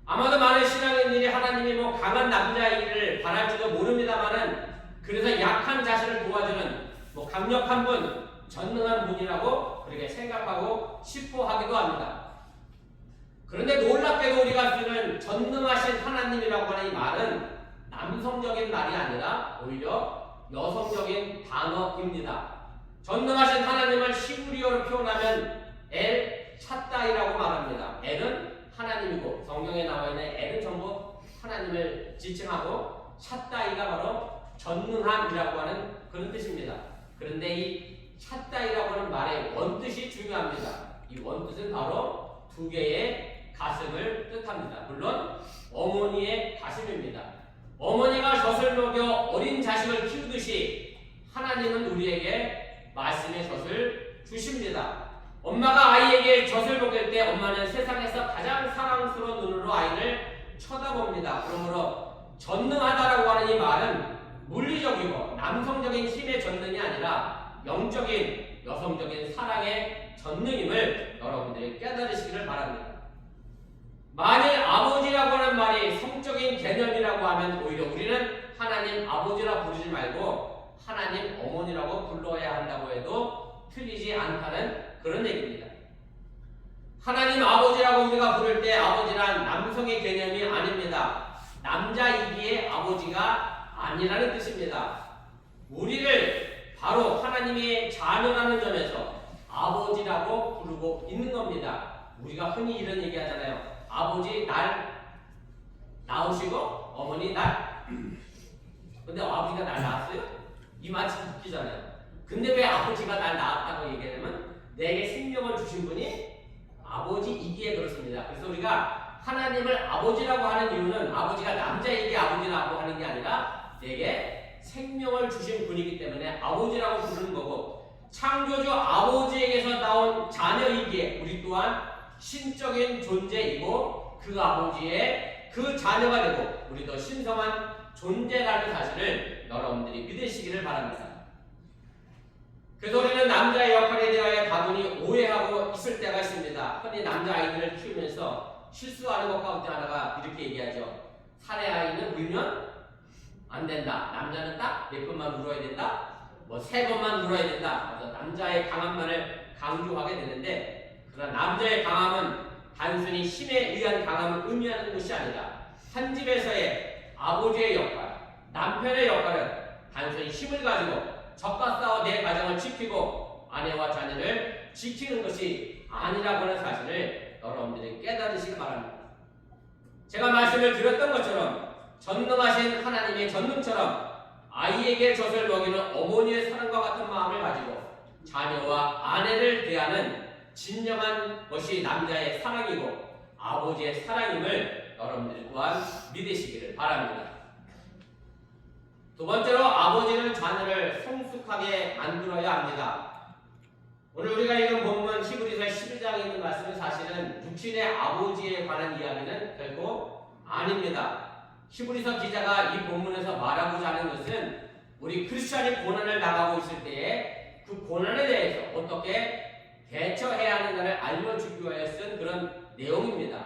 아마도 많은 신앙인들이 하나님이 뭐 강한 남자이기를 바랄지도 모릅니다만은 그래서 약한 자신을 도와주는 뭐 강력한 분, 전능한 분이라고 그렇게 생각하고 싶어 하기도 합니다. 그런데 놀랍게도 우리가 쓰는 전능하신 하나님이라고 하는 이 말은 남성적인 말이 아니라 오히려 여성적인 단어입니다. 전능하신 하나님을 히브리어로 표현하면 엘 샷다이라고 말합니다. 엘은 하나님이고 성경에 나와 있는 엘은 전부 하나님을 지칭하고 샷다이가 바로 전능함이라고 하는 그런 뜻입니다. 그런데 이 샷다이라고 하는 말의 원뜻이 중요합니다. 이 원뜻은 바로 두 개의 가슴을 뜻합니다. 물론 어머니의 가슴입니다. 어머니가 젖을 먹여 어린 자식을 키우듯이 하나님은 우리에게 말씀의 젖을 주십니다. 엄마가 아이에게 젖을 먹일 때 엄마는 세상에서 가장 사랑스러운 눈으로 아이를 쳐다봅니다. 그러므로 전능하다라고 하는 이 말은 물리적이고 남성적인 힘의 전능이 아니라 영적인 여성적인 사랑의 전능임을 여러분들이 깨달으시기를 바랍니다. 만일 아버지라고 하는 말이 성적인 개념이라고 하면 오히려 우리는 하나님 아버지라 부르지 말고 하나님 어머니라고 불러야 한다고 해도 틀리지 않다는 그런 얘기입니다. 하나님 아버지라고 우리가 부를 때 아버지란 남성의 개념이 아닙니다. 남자이기에 아버지가 아니라는 뜻입니다. 우리를 바로 하나님의 자녀라는 점에서 아버지라고 부르고 있는 겁니다. 우리가 흔히 이런 얘기 하잖아요. 아버지 날 낳으시고 어머니 날. 근데 아버지가 날 낳았어요? 이 말 참 웃기잖아요. 근데 왜 아버지가 날 낳았다고 얘기하냐면 내게 생명을 주신 분이 아버지이기에 그렇습니다. 그래서 우리가 하나님을 아버지라고 하는 이유는 아버지가 남자이기에 아버지라고 하는 게 아니라 내게 생명을 주신 분이기 때문에 아버지라고 부르는 거고, 창조주 아버지에게서 나온 자녀이기에 우리 또한 신적인 존재이고 그 아버지의 그 자녀가 되고 우리도 신성한 존재라는 사실을 여러분들이 믿으시기를 바랍니다. 그래서 우리는 남자의 역할에 대하여 다분히 오해하고 있을 때가 있습니다. 흔히 남자아이들을 키우면서 실수하는 것 가운데 하나가 이렇게 얘기하죠. 사내아이는 울면 안 된다. 남자는 딱 몇 번만 울어야 된다. 뭐 3번만 울어야 된다. 그래서 남자의 강함만을 강조하게 되는데, 그러나 남자의 강함은 단순히 힘에 의한 강함을 의미하는 것이 아니라 한 집에서의 아버지의 역할, 남편의 역할은 단순히 힘을 가지고 적과 싸워 내 가정을 지키고 아내와 자녀를 지키는 것이 아니라고 하는 사실을 여러분들이 깨달으시기 바랍니다. 제가 말씀을 드렸던 것처럼 전능하신 하나님의 전능처럼 아이에게 젖을 먹이는 어머니의 사랑과 같은 마음을 가지고 자녀와 아내를 대하는 진정한 것이 남자의 사랑이고 아버지의 사랑임을 여러분들이 또한 믿으시기를 바랍니다. 두 번째로, 아버지는 자녀를 성숙하게 만들어야 합니다. 오늘 우리가 읽은 본문 히브리서 11장에 있는 말씀은 사실은 육신의 아버지에 관한 이야기는 결코 아닙니다. 히브리서 기자가 이 본문에서 말하고자 하는 것은 우리 크리스천이 고난을 당하고 있을 때에 그 고난에 대해서 어떻게 대처해야 하는가를 알려주기 위하여 쓴 그런 내용입니다.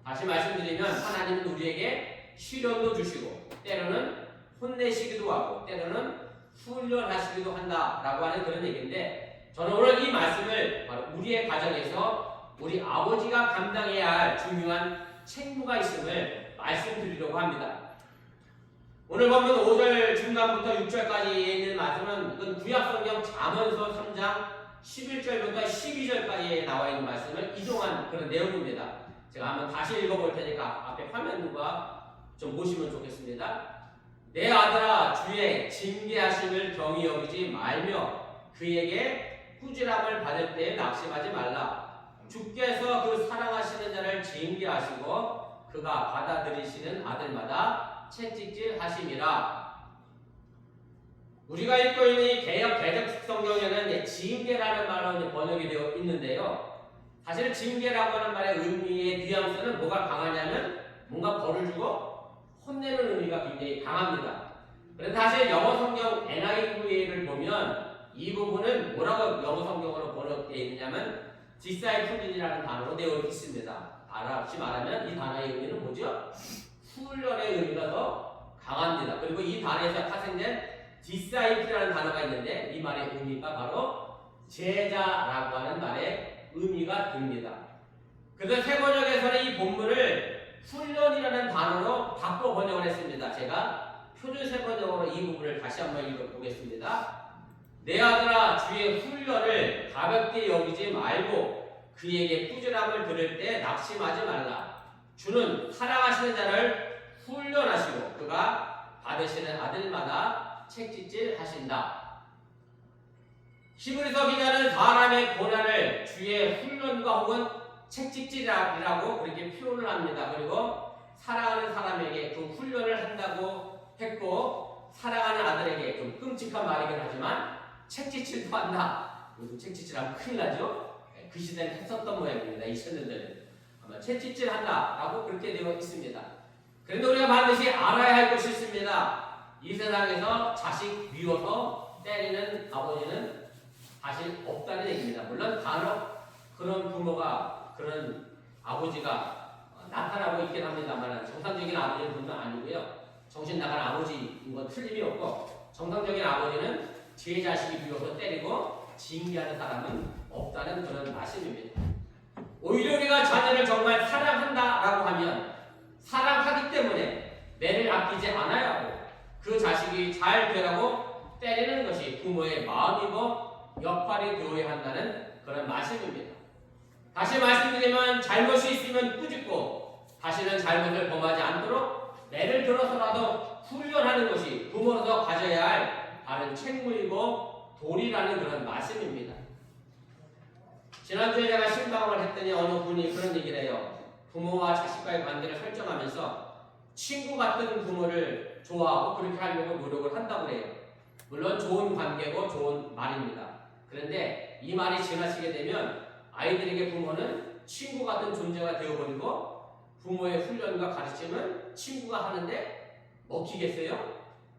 다시 말씀드리면 하나님은 우리에게 시련도 주시고 때로는 혼내시기도 하고 때로는 훈련하시기도 한다라고 하는 그런 얘기인데, 저는 오늘 이 말씀을 바로 우리의 가정에서 우리 아버지가 감당해야 할 중요한 책무가 있음을 말씀드리려고 합니다. 오늘 본문 5절 중간부터 6절까지 있는 말씀은 이건 구약성경 잠언서 3장 11절부터 12절까지 나와 있는 말씀을 이동한 그런 내용입니다. 제가 한번 다시 읽어볼 테니까 앞에 화면과 좀 보시면 좋겠습니다. 내 아들아, 주의 징계하심을 경히 여기지 말며 그에게 꾸지람을 받을 때에 낙심하지 말라. 주께서 그 사랑하시는 자를 징계하시고 그가 받아들이시는 아들마다 채찍질 하심이라. 우리가 읽고 있는 이 개역 개적 성경에는 징계라는 말로 번역이 되어 있는데요. 사실 징계라고 하는 말의 의미의 뉘앙스는 뭐가 강하냐면 뭔가 벌을 주고 혼내는 의미가 굉장히 강합니다. 그런데 사실 영어 성경 NIV를 보면 이 부분은 뭐라고 영어 성경으로 번역되어 있느냐면 disciplin이라는 단어로 되어 있습니다. 다시 말하면 이 단어의 의미는 뭐죠? 훈련의 의미가 더 강합니다. 그리고 이 단어에서 파생된 disciple이라는 단어가 있는데 이 말의 의미가 바로 제자라고 하는 말의 의미가 듭니다. 그래서 새 번역에서는 이 본문을 훈련이라는 단어로 바꿔 번역을 했습니다. 제가 표준 새 번역으로 이 부분을 다시 한번 읽어보겠습니다. 내 아들아 주의 훈련을 가볍게 여기지 말고 그에게 꾸준함을 들을 때 낙심하지 말라. 주는 사랑하시는 자를 훈련하시고 그가 받으시는 아들마다 책짓질 하신다. 히브리서 기자는 사람의 고난을 주의 훈련과 혹은 책짓질이라고 그렇게 표현을 합니다. 그리고 사랑하는 사람에게 그 훈련을 한다고 했고 사랑하는 아들에게 좀 끔찍한 말이긴 하지만 책짓질도 한다. 요즘 책짓질하면 큰일 나죠? 그 시대는 했었던 모양입니다. 2000년대는 아마 책짓질 한다라고 그렇게 되어 있습니다. 그런데 우리가 반드시 알아야 할 것이 있습니다. 이 세상에서 자식 미워서 때리는 아버지는 사실 없다는 얘기입니다. 물론 간혹 그런 부모가 그런 아버지가 나타나고 있긴 합니다만 정상적인 아버지는 분명 아니고요. 정신 나간 아버지인 건 틀림이 없고 정상적인 아버지는 제 자식이 미워서 때리고 징계하는 사람은 없다는 그런 말씀입니다. 오히려 우리가 자녀를 정말 사랑한다라고 하면 사랑하기 때문에 매를 아끼지 않아야 하고 그 자식이 잘 되라고 때리는 것이 부모의 마음이고 역할이 되어야 한다는 그런 말씀입니다. 다시 말씀드리면 잘못이 있으면 꾸짖고 다시는 잘못을 범하지 않도록 매를 들어서라도 훈련하는 것이 부모로서 가져야 할 바른 책무이고 도리라는 그런 말씀입니다. 지난주에 제가 신방을 했더니 어느 분이 그런 얘기를 해요. 부모와 자식과의 관계를 설정하면서 친구 같은 부모를 좋아하고 그렇게 하려고 노력을 한다고 해요. 물론 좋은 관계고 좋은 말입니다. 그런데 이 말이 지나치게 되면 아이들에게 부모는 친구 같은 존재가 되어버리고 부모의 훈련과 가르침은 친구가 하는데 먹히겠어요?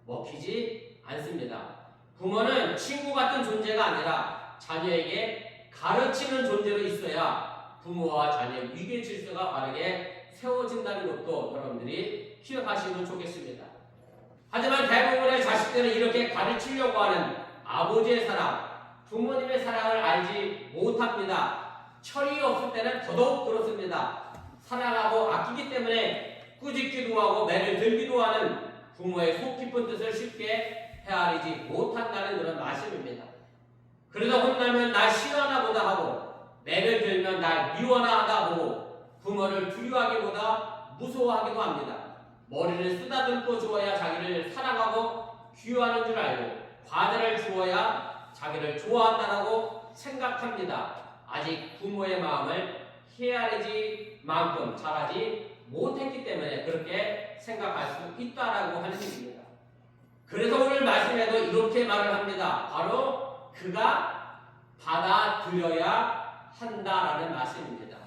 먹히지 않습니다. 부모는 친구 같은 존재가 아니라 자녀에게 가르치는 존재로 있어야 부모와 자녀의 위계 질서가 바르게 세워진다는 것도 여러분들이 기억하시면 좋겠습니다. 하지만 대부분의 자식들은 이렇게 가르치려고 하는 아버지의 사랑, 부모님의 사랑을 알지 못합니다. 철이 없을 때는 더더욱 그렇습니다. 사랑하고 아끼기 때문에 꾸짖기도 하고 매를 들기도 하는 부모의 속 깊은 뜻을 쉽게 헤아리지 못한다는 그런 말씀입니다. 그래서 혼나면 날 싫어하나 보다 하고 매를 들면 날 미워나 하다 보고 부모를 두려워하기보다 무서워하기도 합니다. 머리를 쓰다듬고 주어야 자기를 사랑하고 귀여워하는 줄 알고 과자를 주어야 자기를 좋아한다고 생각합니다. 아직 부모의 마음을 헤아리지 만큼 잘하지 못했기 때문에 그렇게 생각할 수 있다라고 하는 얘기입니다. 그래서 오늘 말씀에도 이렇게 말을 합니다. 바로 그가 받아들여야 한다라는 말씀입니다.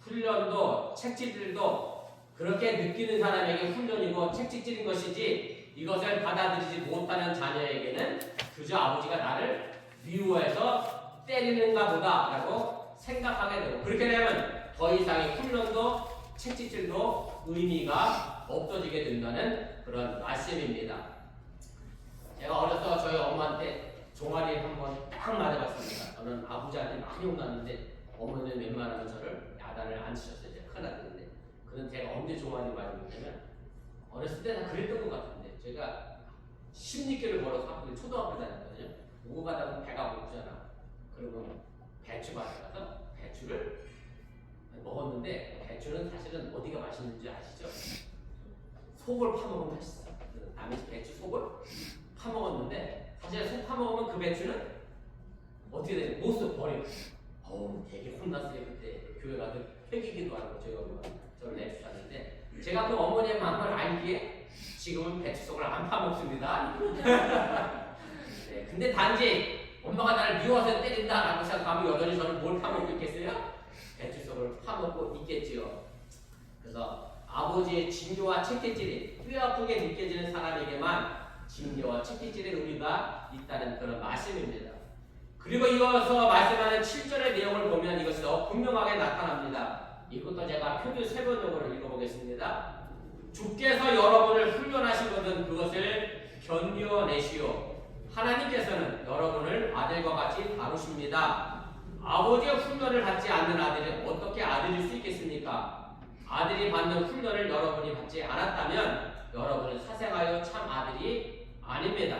훈련도 책짓질도 그렇게 느끼는 사람에게 훈련이고 책짓질인 것이지 이것을 받아들이지 못하는 자녀에게는 그저 아버지가 나를 미워해서 때리는가 보다라고 생각하게 되고 그렇게 되면 더 이상의 훈련도 책짓질도 의미가 없어지게 된다는 그런 말씀입니다. 제가 어려서 저희 엄마한테 종아리 한번 딱 맞아봤습니다. 저는 아버지한테 많이 혼났는데 어머니는 웬만하면 저를 야단을 안 치셨어요. 제가 큰아들인데. 그런 제가 언제 종아리 맞았냐면 어렸을 때 다 그랬던 것 같은데 제가 16km 걸어서 학교 초등학교 다녔거든요. 오고 가다 보면 배가 고프잖아. 그러면 배추 밭에 가서 배추를 먹었는데 배추는 사실은 어디가 맛있는지 아시죠? 속을 파먹으면 맛있어. 남의 배추 속을 파먹었는데 사실 속 파먹으면 그 배추는 어떻게 되냐? 못 써 버려. 어우 되게 혼났어요 그때. 교회 가서 회기기도 하고 제가 저를 내주셨는데 제가 그 어머니의 마음을 알기에 지금은 배추 속을 안 파먹습니다. 네, 근데 단지 엄마가 나를 미워서 때린다라고 생각하면 여전히 저는 뭘 파먹고 있겠어요? 배추속을 파먹고 있겠지요. 그래서 아버지의 징계와 채찍질이 뼈아프게 느껴지는 사람에게만 징계와 채찍질의 의미가 있다는 그런 말씀입니다. 그리고 이어서 말씀하는 7절의 내용을 보면 이것이 더 분명하게 나타납니다. 이것도 제가 표준 세번역으로 읽어보겠습니다. 주께서 여러분을 훈련하시거든 그것을 견뎌내시오. 하나님께서는 여러분을 아들과 같이 다루십니다. 아버지의 훈련을 받지 않는 아들이 어떻게 아들일 수 있겠습니까? 아들이 받는 훈련을 여러분이 받지 않았다면 여러분은 사생하여 참 아들이 아닙니다.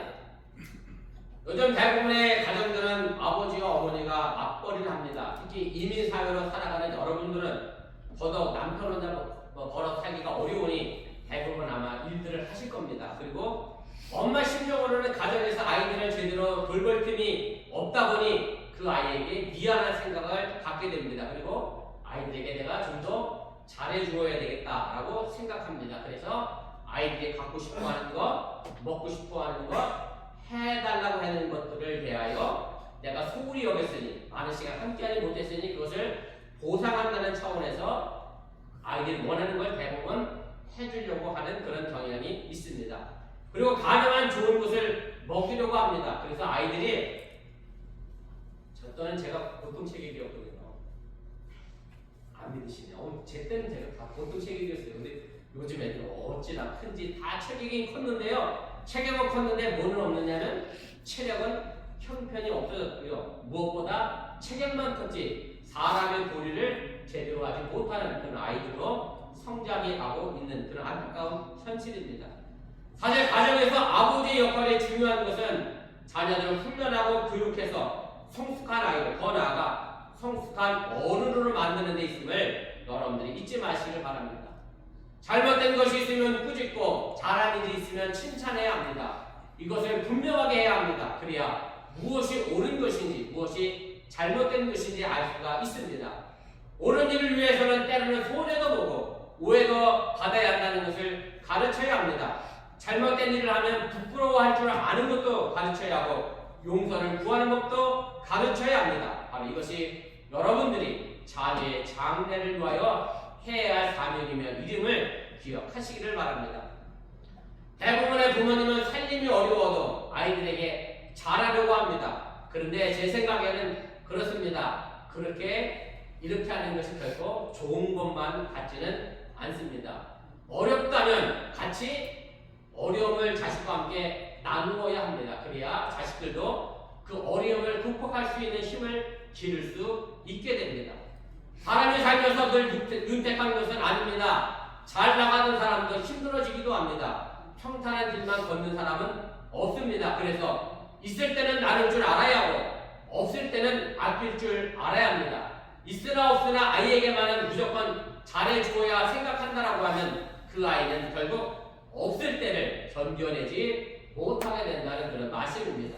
요즘 대부분의 가정들은 아버지와 어머니가 맞벌이를 합니다. 특히 이민 사회로 살아가는 여러분들은 더더욱 남편 혼자 벌어 살기가 어려우니 대부분 아마 일들을 하실 겁니다. 그리고 엄마 심정으로는 가정에서 아이들을 제대로 돌볼 틈이 없다 보니 그 아이에게 미안한 생각을 갖게 됩니다. 그리고 아이들에게 내가 좀 더 잘해주어야 되겠다라고 생각합니다. 그래서 아이들이 갖고 싶어하는 것, 먹고 싶어하는 것, 해달라고 하는 것들을 대하여 내가 소홀히 여겼으니 많은 시간 함께하지 못했으니 그것을 보상한다는 차원에서 아이들이 원하는 걸 대부분 해주려고 하는 그런 경향이 있습니다. 그리고 가능한 좋은 것을 먹이려고 합니다. 그래서 아이들이 저 때는 제가 보통 체격이었거든요. 안 믿으시네요. 제 때는 제가 다 보통 체격이었어요. 근데 요즘 애들 어찌나 큰지 다 체격이 컸는데요. 체격은 컸는데 뭐는 없느냐면 체력은 형편이 없어졌고요. 무엇보다 체격만 컸지 사람의 도리를 제대로 하지 못하는 그런 아이들로 성장해 가고 있는 그런 안타까운 현실입니다. 사실 가정에서 아버지의 역할이 중요한 것은 자녀들을 훈련하고 교육해서 성숙한 아이를 더 나아가 성숙한 어른으로 만드는 데 있음을 여러분들이 잊지 마시길 바랍니다. 잘못된 것이 있으면 꾸짖고 잘한 일이 있으면 칭찬해야 합니다. 이것을 분명하게 해야 합니다. 그래야 무엇이 옳은 것인지 무엇이 잘못된 것인지 알 수가 있습니다. 옳은 일을 위해서는 때로는 손해도 보고 오해도 받아야 한다는 것을 가르쳐야 합니다. 잘못된 일을 하면 부끄러워할 줄 아는 것도 가르쳐야 하고 용서를 구하는 것도 가르쳐야 합니다. 바로 이것이 여러분들이 자녀의 장래를 위하여 해야 할 사명이며 이름을 기억하시기를 바랍니다. 대부분의 부모님은 살림이 어려워도 아이들에게 잘하려고 합니다. 그런데 제 생각에는 그렇습니다. 이렇게 하는 것이 결코 좋은 것만 같지는 않습니다. 어렵다면 같이 어려움을 자식과 함께 나누어야 합니다. 그래야 자식들도 그 어려움을 극복할 수 있는 힘을 기를 수 있게 됩니다. 사람이 살면서 늘 윤택한 것은 아닙니다. 잘 나가는 사람도 힘들어지기도 합니다. 평탄한 길만 걷는 사람은 없습니다. 그래서 있을 때는 나눌 줄 알아야 하고 없을 때는 아낄 줄 알아야 합니다. 있으나 없으나 아이에게만은 무조건 잘해주어야 생각한다라고 하면 그 아이는 결국 없을 때를 견뎌내지 못하게 된다는 그런 말씀입니다.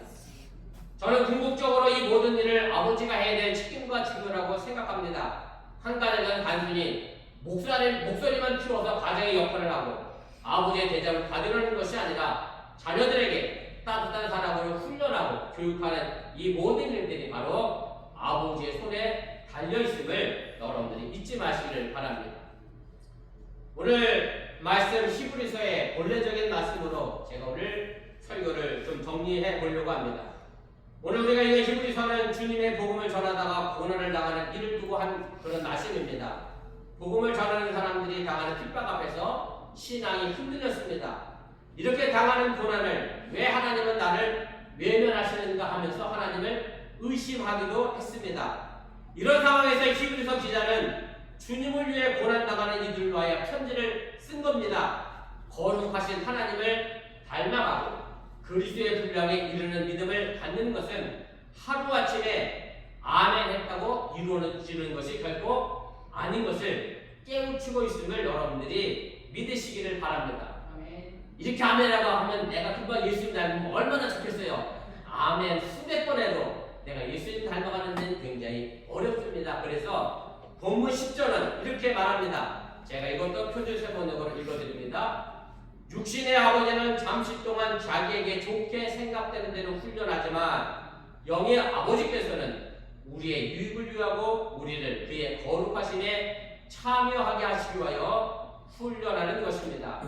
저는 궁극적으로 이 모든 일을 아버지가 해야 될 책임과 직무라고 생각합니다. 한 가정은 단순히 목소리만 키워서 가정의 역할을 하고 아버지의 대접을 받으려는 것이 아니라 자녀들에게 따뜻한 사람으로 훈련하고 교육하는 이 모든 일들이 바로 아버지의 손에 달려있음을 여러분들이 잊지 마시기를 바랍니다. 오늘 말씀 히브리서의 본래적인 말씀으로 제가 오늘 설교를 좀 정리해 보려고 합니다. 오늘 우리가 이 히브리서는 주님의 복음을 전하다가 고난을 당하는 이를 두고 한 그런 말씀입니다. 복음을 전하는 사람들이 당하는 핍박 앞에서 신앙이 흔들렸습니다. 이렇게 당하는 고난을 왜 하나님은 나를 외면하시는가 하면서 하나님을 의심하기도 했습니다. 이런 상황에서 히브리서 기자는 주님을 위해 고난당하는 이들을 위하여 편지를 쓴 겁니다. 거룩하신 하나님을 닮아가고 그리스도의 분량에 이르는 믿음을 갖는 것은 하루아침에 아멘 했다고 이루어지는 것이 결코 아닌 것을 깨우치고 있음을 여러분들이 믿으시기를 바랍니다. 이렇게 아멘이라고 하면 내가 금방 예수님 닮으면 얼마나 좋겠어요. 아멘 수백 번 해도 내가 예수님 닮아가는 데는 굉장히 어렵습니다. 그래서 본문 10절은 이렇게 말합니다. 제가 이것도 표준 세번역으로 읽어드립니다. 육신의 아버지는 잠시 동안 자기에게 좋게 생각되는 대로 훈련하지만 영의 아버지께서는 우리의 유익을 위하고 우리를 그의 거룩하심에 참여하게 하시기 위하여 훈련하는 것입니다.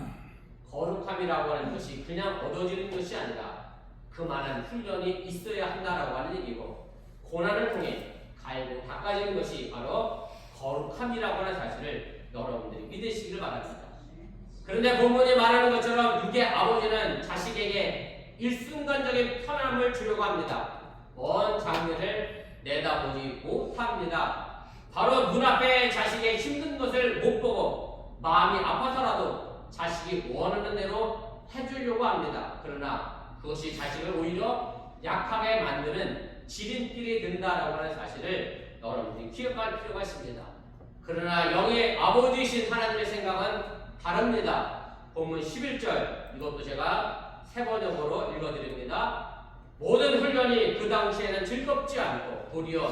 거룩함이라고 하는 것이 그냥 얻어지는 것이 아니라 그만한 훈련이 있어야 한다라고 하는 얘기고, 고난을 통해 갈고 닦아지는 것이 바로 거룩함이라고 하는 사실을 여러분들이 믿으시길 바랍니다. 그런데 본문이 말하는 것처럼 육의 아버지는 자식에게 일순간적인 편함을 주려고 합니다. 먼 장래를 내다보지 못합니다. 바로 눈앞에 자식의 힘든 것을 못 보고 마음이 아파서라도 자식이 원하는 대로 해주려고 합니다. 그러나 그것이 자식을 오히려 약하게 만드는 지름길이 된다라고 하는 사실을 여러분들이 기억할 필요가 있습니다. 그러나 영의 아버지이신 하나님의 생각은 다릅니다. 본문 11절, 이것도 제가 세 번역으로 읽어드립니다. 모든 훈련이 그 당시에는 즐겁지 않고 도리어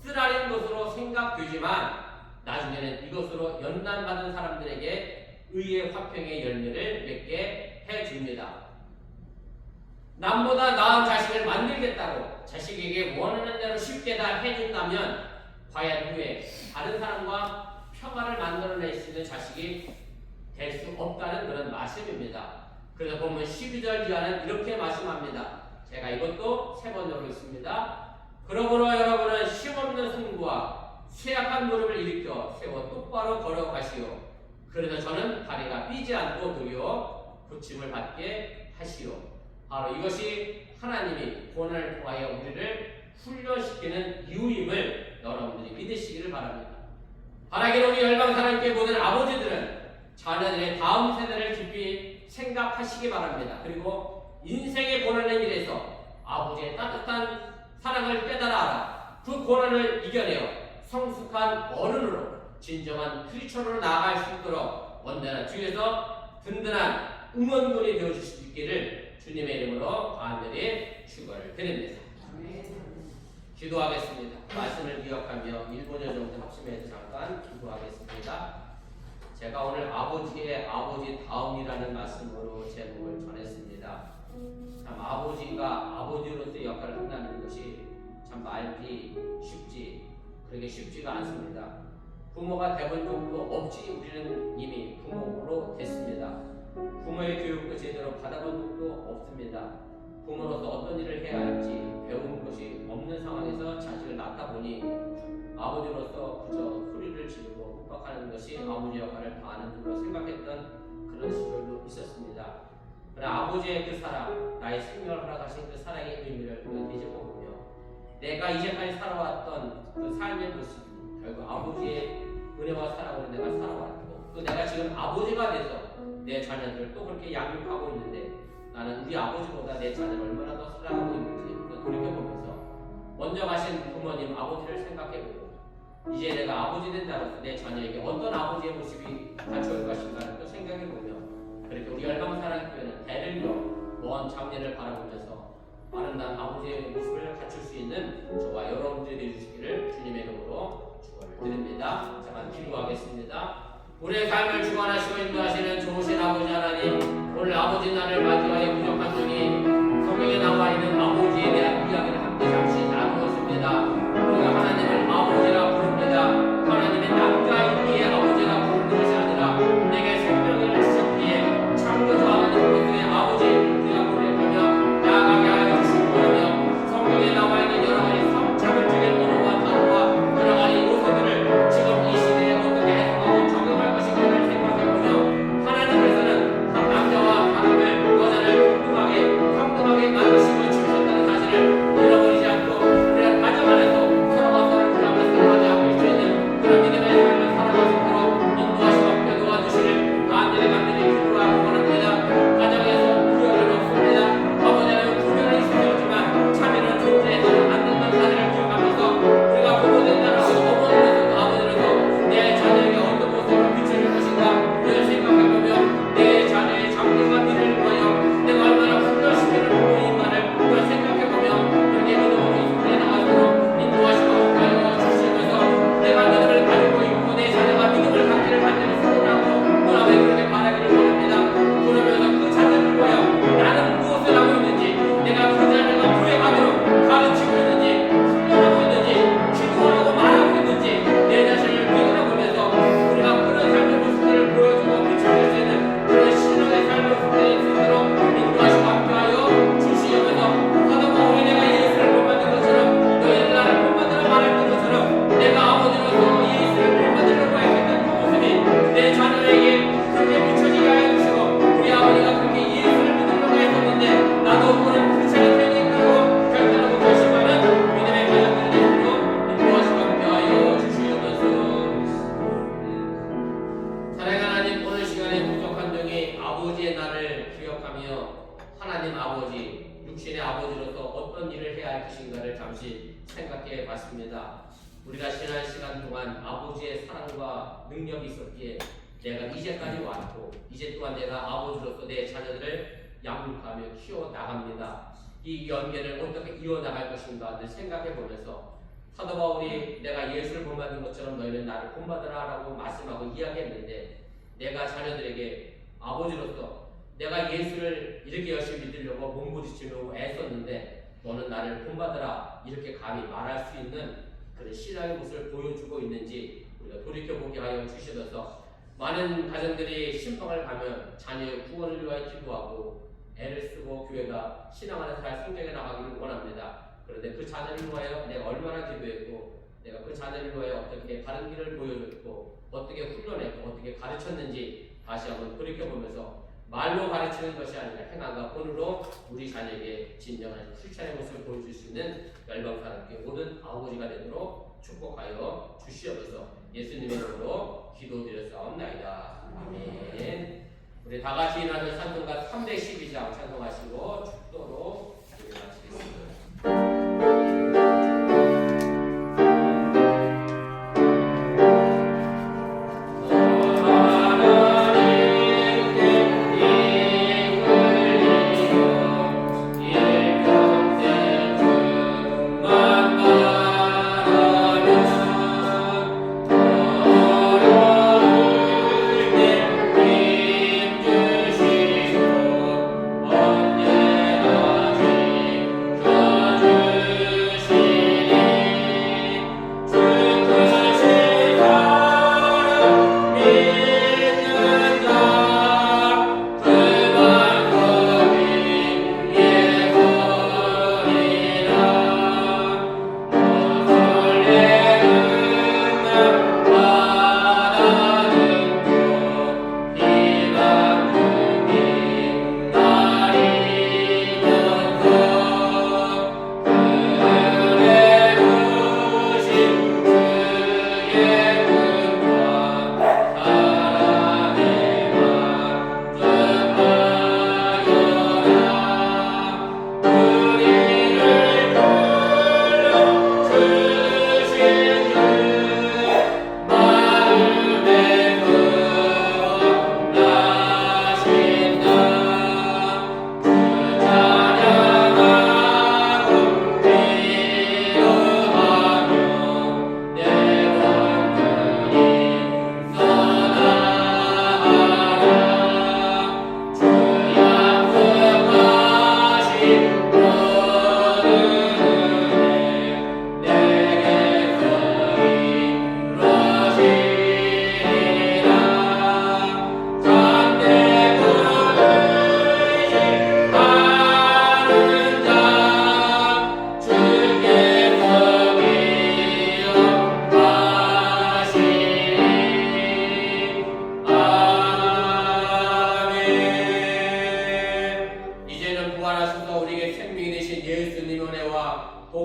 쓰라린 것으로 생각되지만 나중에는 이것으로 연단받은 사람들에게 의의 화평의 열매를 맺게 해줍니다. 남보다 나은 자식을 만들겠다고 자식에게 원하는 대로 쉽게 다 해준다면 과연 후에 다른 사람과 평화를 만들어낼 수 있는 자식이 될 수 없다는 그런 말씀입니다. 그래서 보면 12절 이하는 이렇게 말씀합니다. 제가 이것도 세 번역으로 있습니다. 그러므로 여러분은 힘없는 승부와 쇠약한 무릎을 일으켜 세워 똑바로 걸어가시오. 그래서 저는 다리가 삐지 않고 도리어 고침을 받게 하시오. 바로 이것이 하나님이 고난을 통하여 우리를 훈련시키는 이유임을 여러분들이 믿으시기를 바랍니다. 바라기를 우리 열방사랑교회 모든 아버지들은 자녀들의 다음 세대를 깊이 생각하시기 바랍니다. 그리고 인생의 고난의 길에서 아버지의 따뜻한 사랑을 깨달아 알아 그 고난을 이겨내어 성숙한 어른으로 진정한 크리스천으로 나아갈 수 있도록 언제나 주위에서 든든한 응원군이 되어주실 수 있기를 주님의 이름으로 간절히 축원을 드립니다. 기도하겠습니다. 말씀을 기억하며 1분여 정도 합심해서 잠깐 기도하겠습니다. 제가 오늘 아버지의 아버지 다음이라는 말씀으로 제목을 전했습니다. 참 아버지가 아버지로서의 역할을 한다는 것이 참 말기 쉽지, 그렇게 쉽지가 않습니다. 부모가 돼본 적도 없지 우리는 이미 부모로 됐습니다. 부모의 교육도 제대로 받아본 적도 없습니다. 부모로서 어떤 일을 해야 할지 배운 것이 없는 상황에서 자식을 낳다 보니 아버지로서 그저 소리를 지르고 윽박하는 것이 아버지 역할을 다하는 줄로 생각했던 그런 시절도 있었습니다. 그러나 아버지의 그 사랑, 나의 생명을 허락하신 그 사랑의 의미를 뒤집어보며 내가 이제까지 살아왔던 그 삶의 모습이 결국 아버지의 은혜와 사랑으로 내가 살아왔고, 또 내가 지금 아버지가 돼서 내 자녀들을 또 그렇게 양육하고 있는데 나는 우리 아버지보다 내 자녀를 얼마나 더 사랑하고 있는지 돌이켜보면서 먼저 가신 부모님 아버지를 생각해보고 이제 내가 아버지 된 자로서 내 자녀에게 어떤 아버지의 모습이 갖춰올 것인가를 또 생각해보며, 그렇게 우리 열방사랑교회는 대를 이어 먼 장래를 바라보면서 아름다운 아버지의 모습을 갖출 수 있는 저와 여러분들이 되어주시기를 주님의 이름으로 축원을 드립니다. 잠깐 기도하겠습니다. 우리의 삶을 주관하시고 인도하시는 좋으신 아버지 하나님, 오늘 아버지 날을 맞이하여 부족한 점이 성경에 나와 있는 아버지에 대한 이야기를 함께 잠시 나누었습니다. 우리가 하나님을 아버지라 부릅니다. 하나님의 남자이기에 아버지라 부르는 것이 아니라 내게 생명을 주셨기에 창조주 하나님으로서의 아버지 우리가 고백하며 나아가게 하여 주시고하며 성경에 나와 있는 여러 가지 성자물적인 언어와 단어와 여러 가지 요소들을 지금 이 시대에 어떻게 해석하고 적용할 것인가를 생각해보며 하나님께서는 남자와 사람을 여자를 같습니다. 우리가 지난 시간 동안 아버지의 사랑과 능력이 있었기에 내가 이제까지 왔고 이제 또한 내가 아버지로서 내 자녀들을 양육하며 키워나갑니다. 이 연계를 어떻게 이어나갈 것인가 늘 생각해보면서 사도 바울이 내가 예수를 본받은 것처럼 너희는 나를 본받으라 라고 말씀하고 이야기했는데 내가 자녀들에게 아버지로서 내가 예수를 이렇게 열심히 믿으려고 몸부딪히며 애썼는데 너는 나를 본받으라 이렇게 감히 말할 수 있는 그런 신앙의 모습을 보여주고 있는지 우리가 돌이켜보게 하여 주시어서 많은 가정들이 신방을 가면 자녀의 구원을 위하여 기도하고 애를 쓰고 교회가 신앙하는 살 성장해 나가기를 원합니다. 그런데 그 자녀를 위하여 내가 얼마나 기도했고 내가 그 자녀를 위하여 어떻게 바른 길을 보여줬고 어떻게 훈련했고 어떻게 가르쳤는지 다시 한번 돌이켜보면서 말로 가르치는 것이 아니라 행함과 본으로 우리 자녀에게 진정한 실천의 모습을 보여줄 수 있는 열방사람께 모든 아버지가 되도록 축복하여 주시옵소서. 예수님의 이름으로 기도드렸사옵나이다. 아멘. 우리 다 같이 일어나서 찬송가 312장 찬송하시고 축도로 마치겠습니다.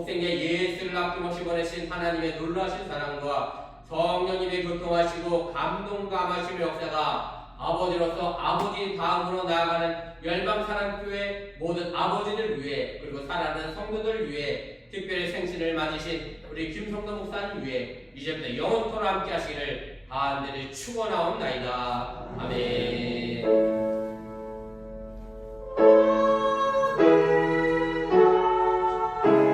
독생자 예수를 아낌없이 보내신 하나님의 놀라신 사랑과 성령님의 교통하시고 감동감하신 역사가 아버지로서 아버지 다음으로 나아가는 열방사랑교회 모든 아버지들 위해 그리고 사랑하는 성도들 위해 특별히 생신을 맞으신 우리 김성도 목사님 위해 이제부터 영원토록 함께 하시기를 간절히 축원하옵나이다. 아멘.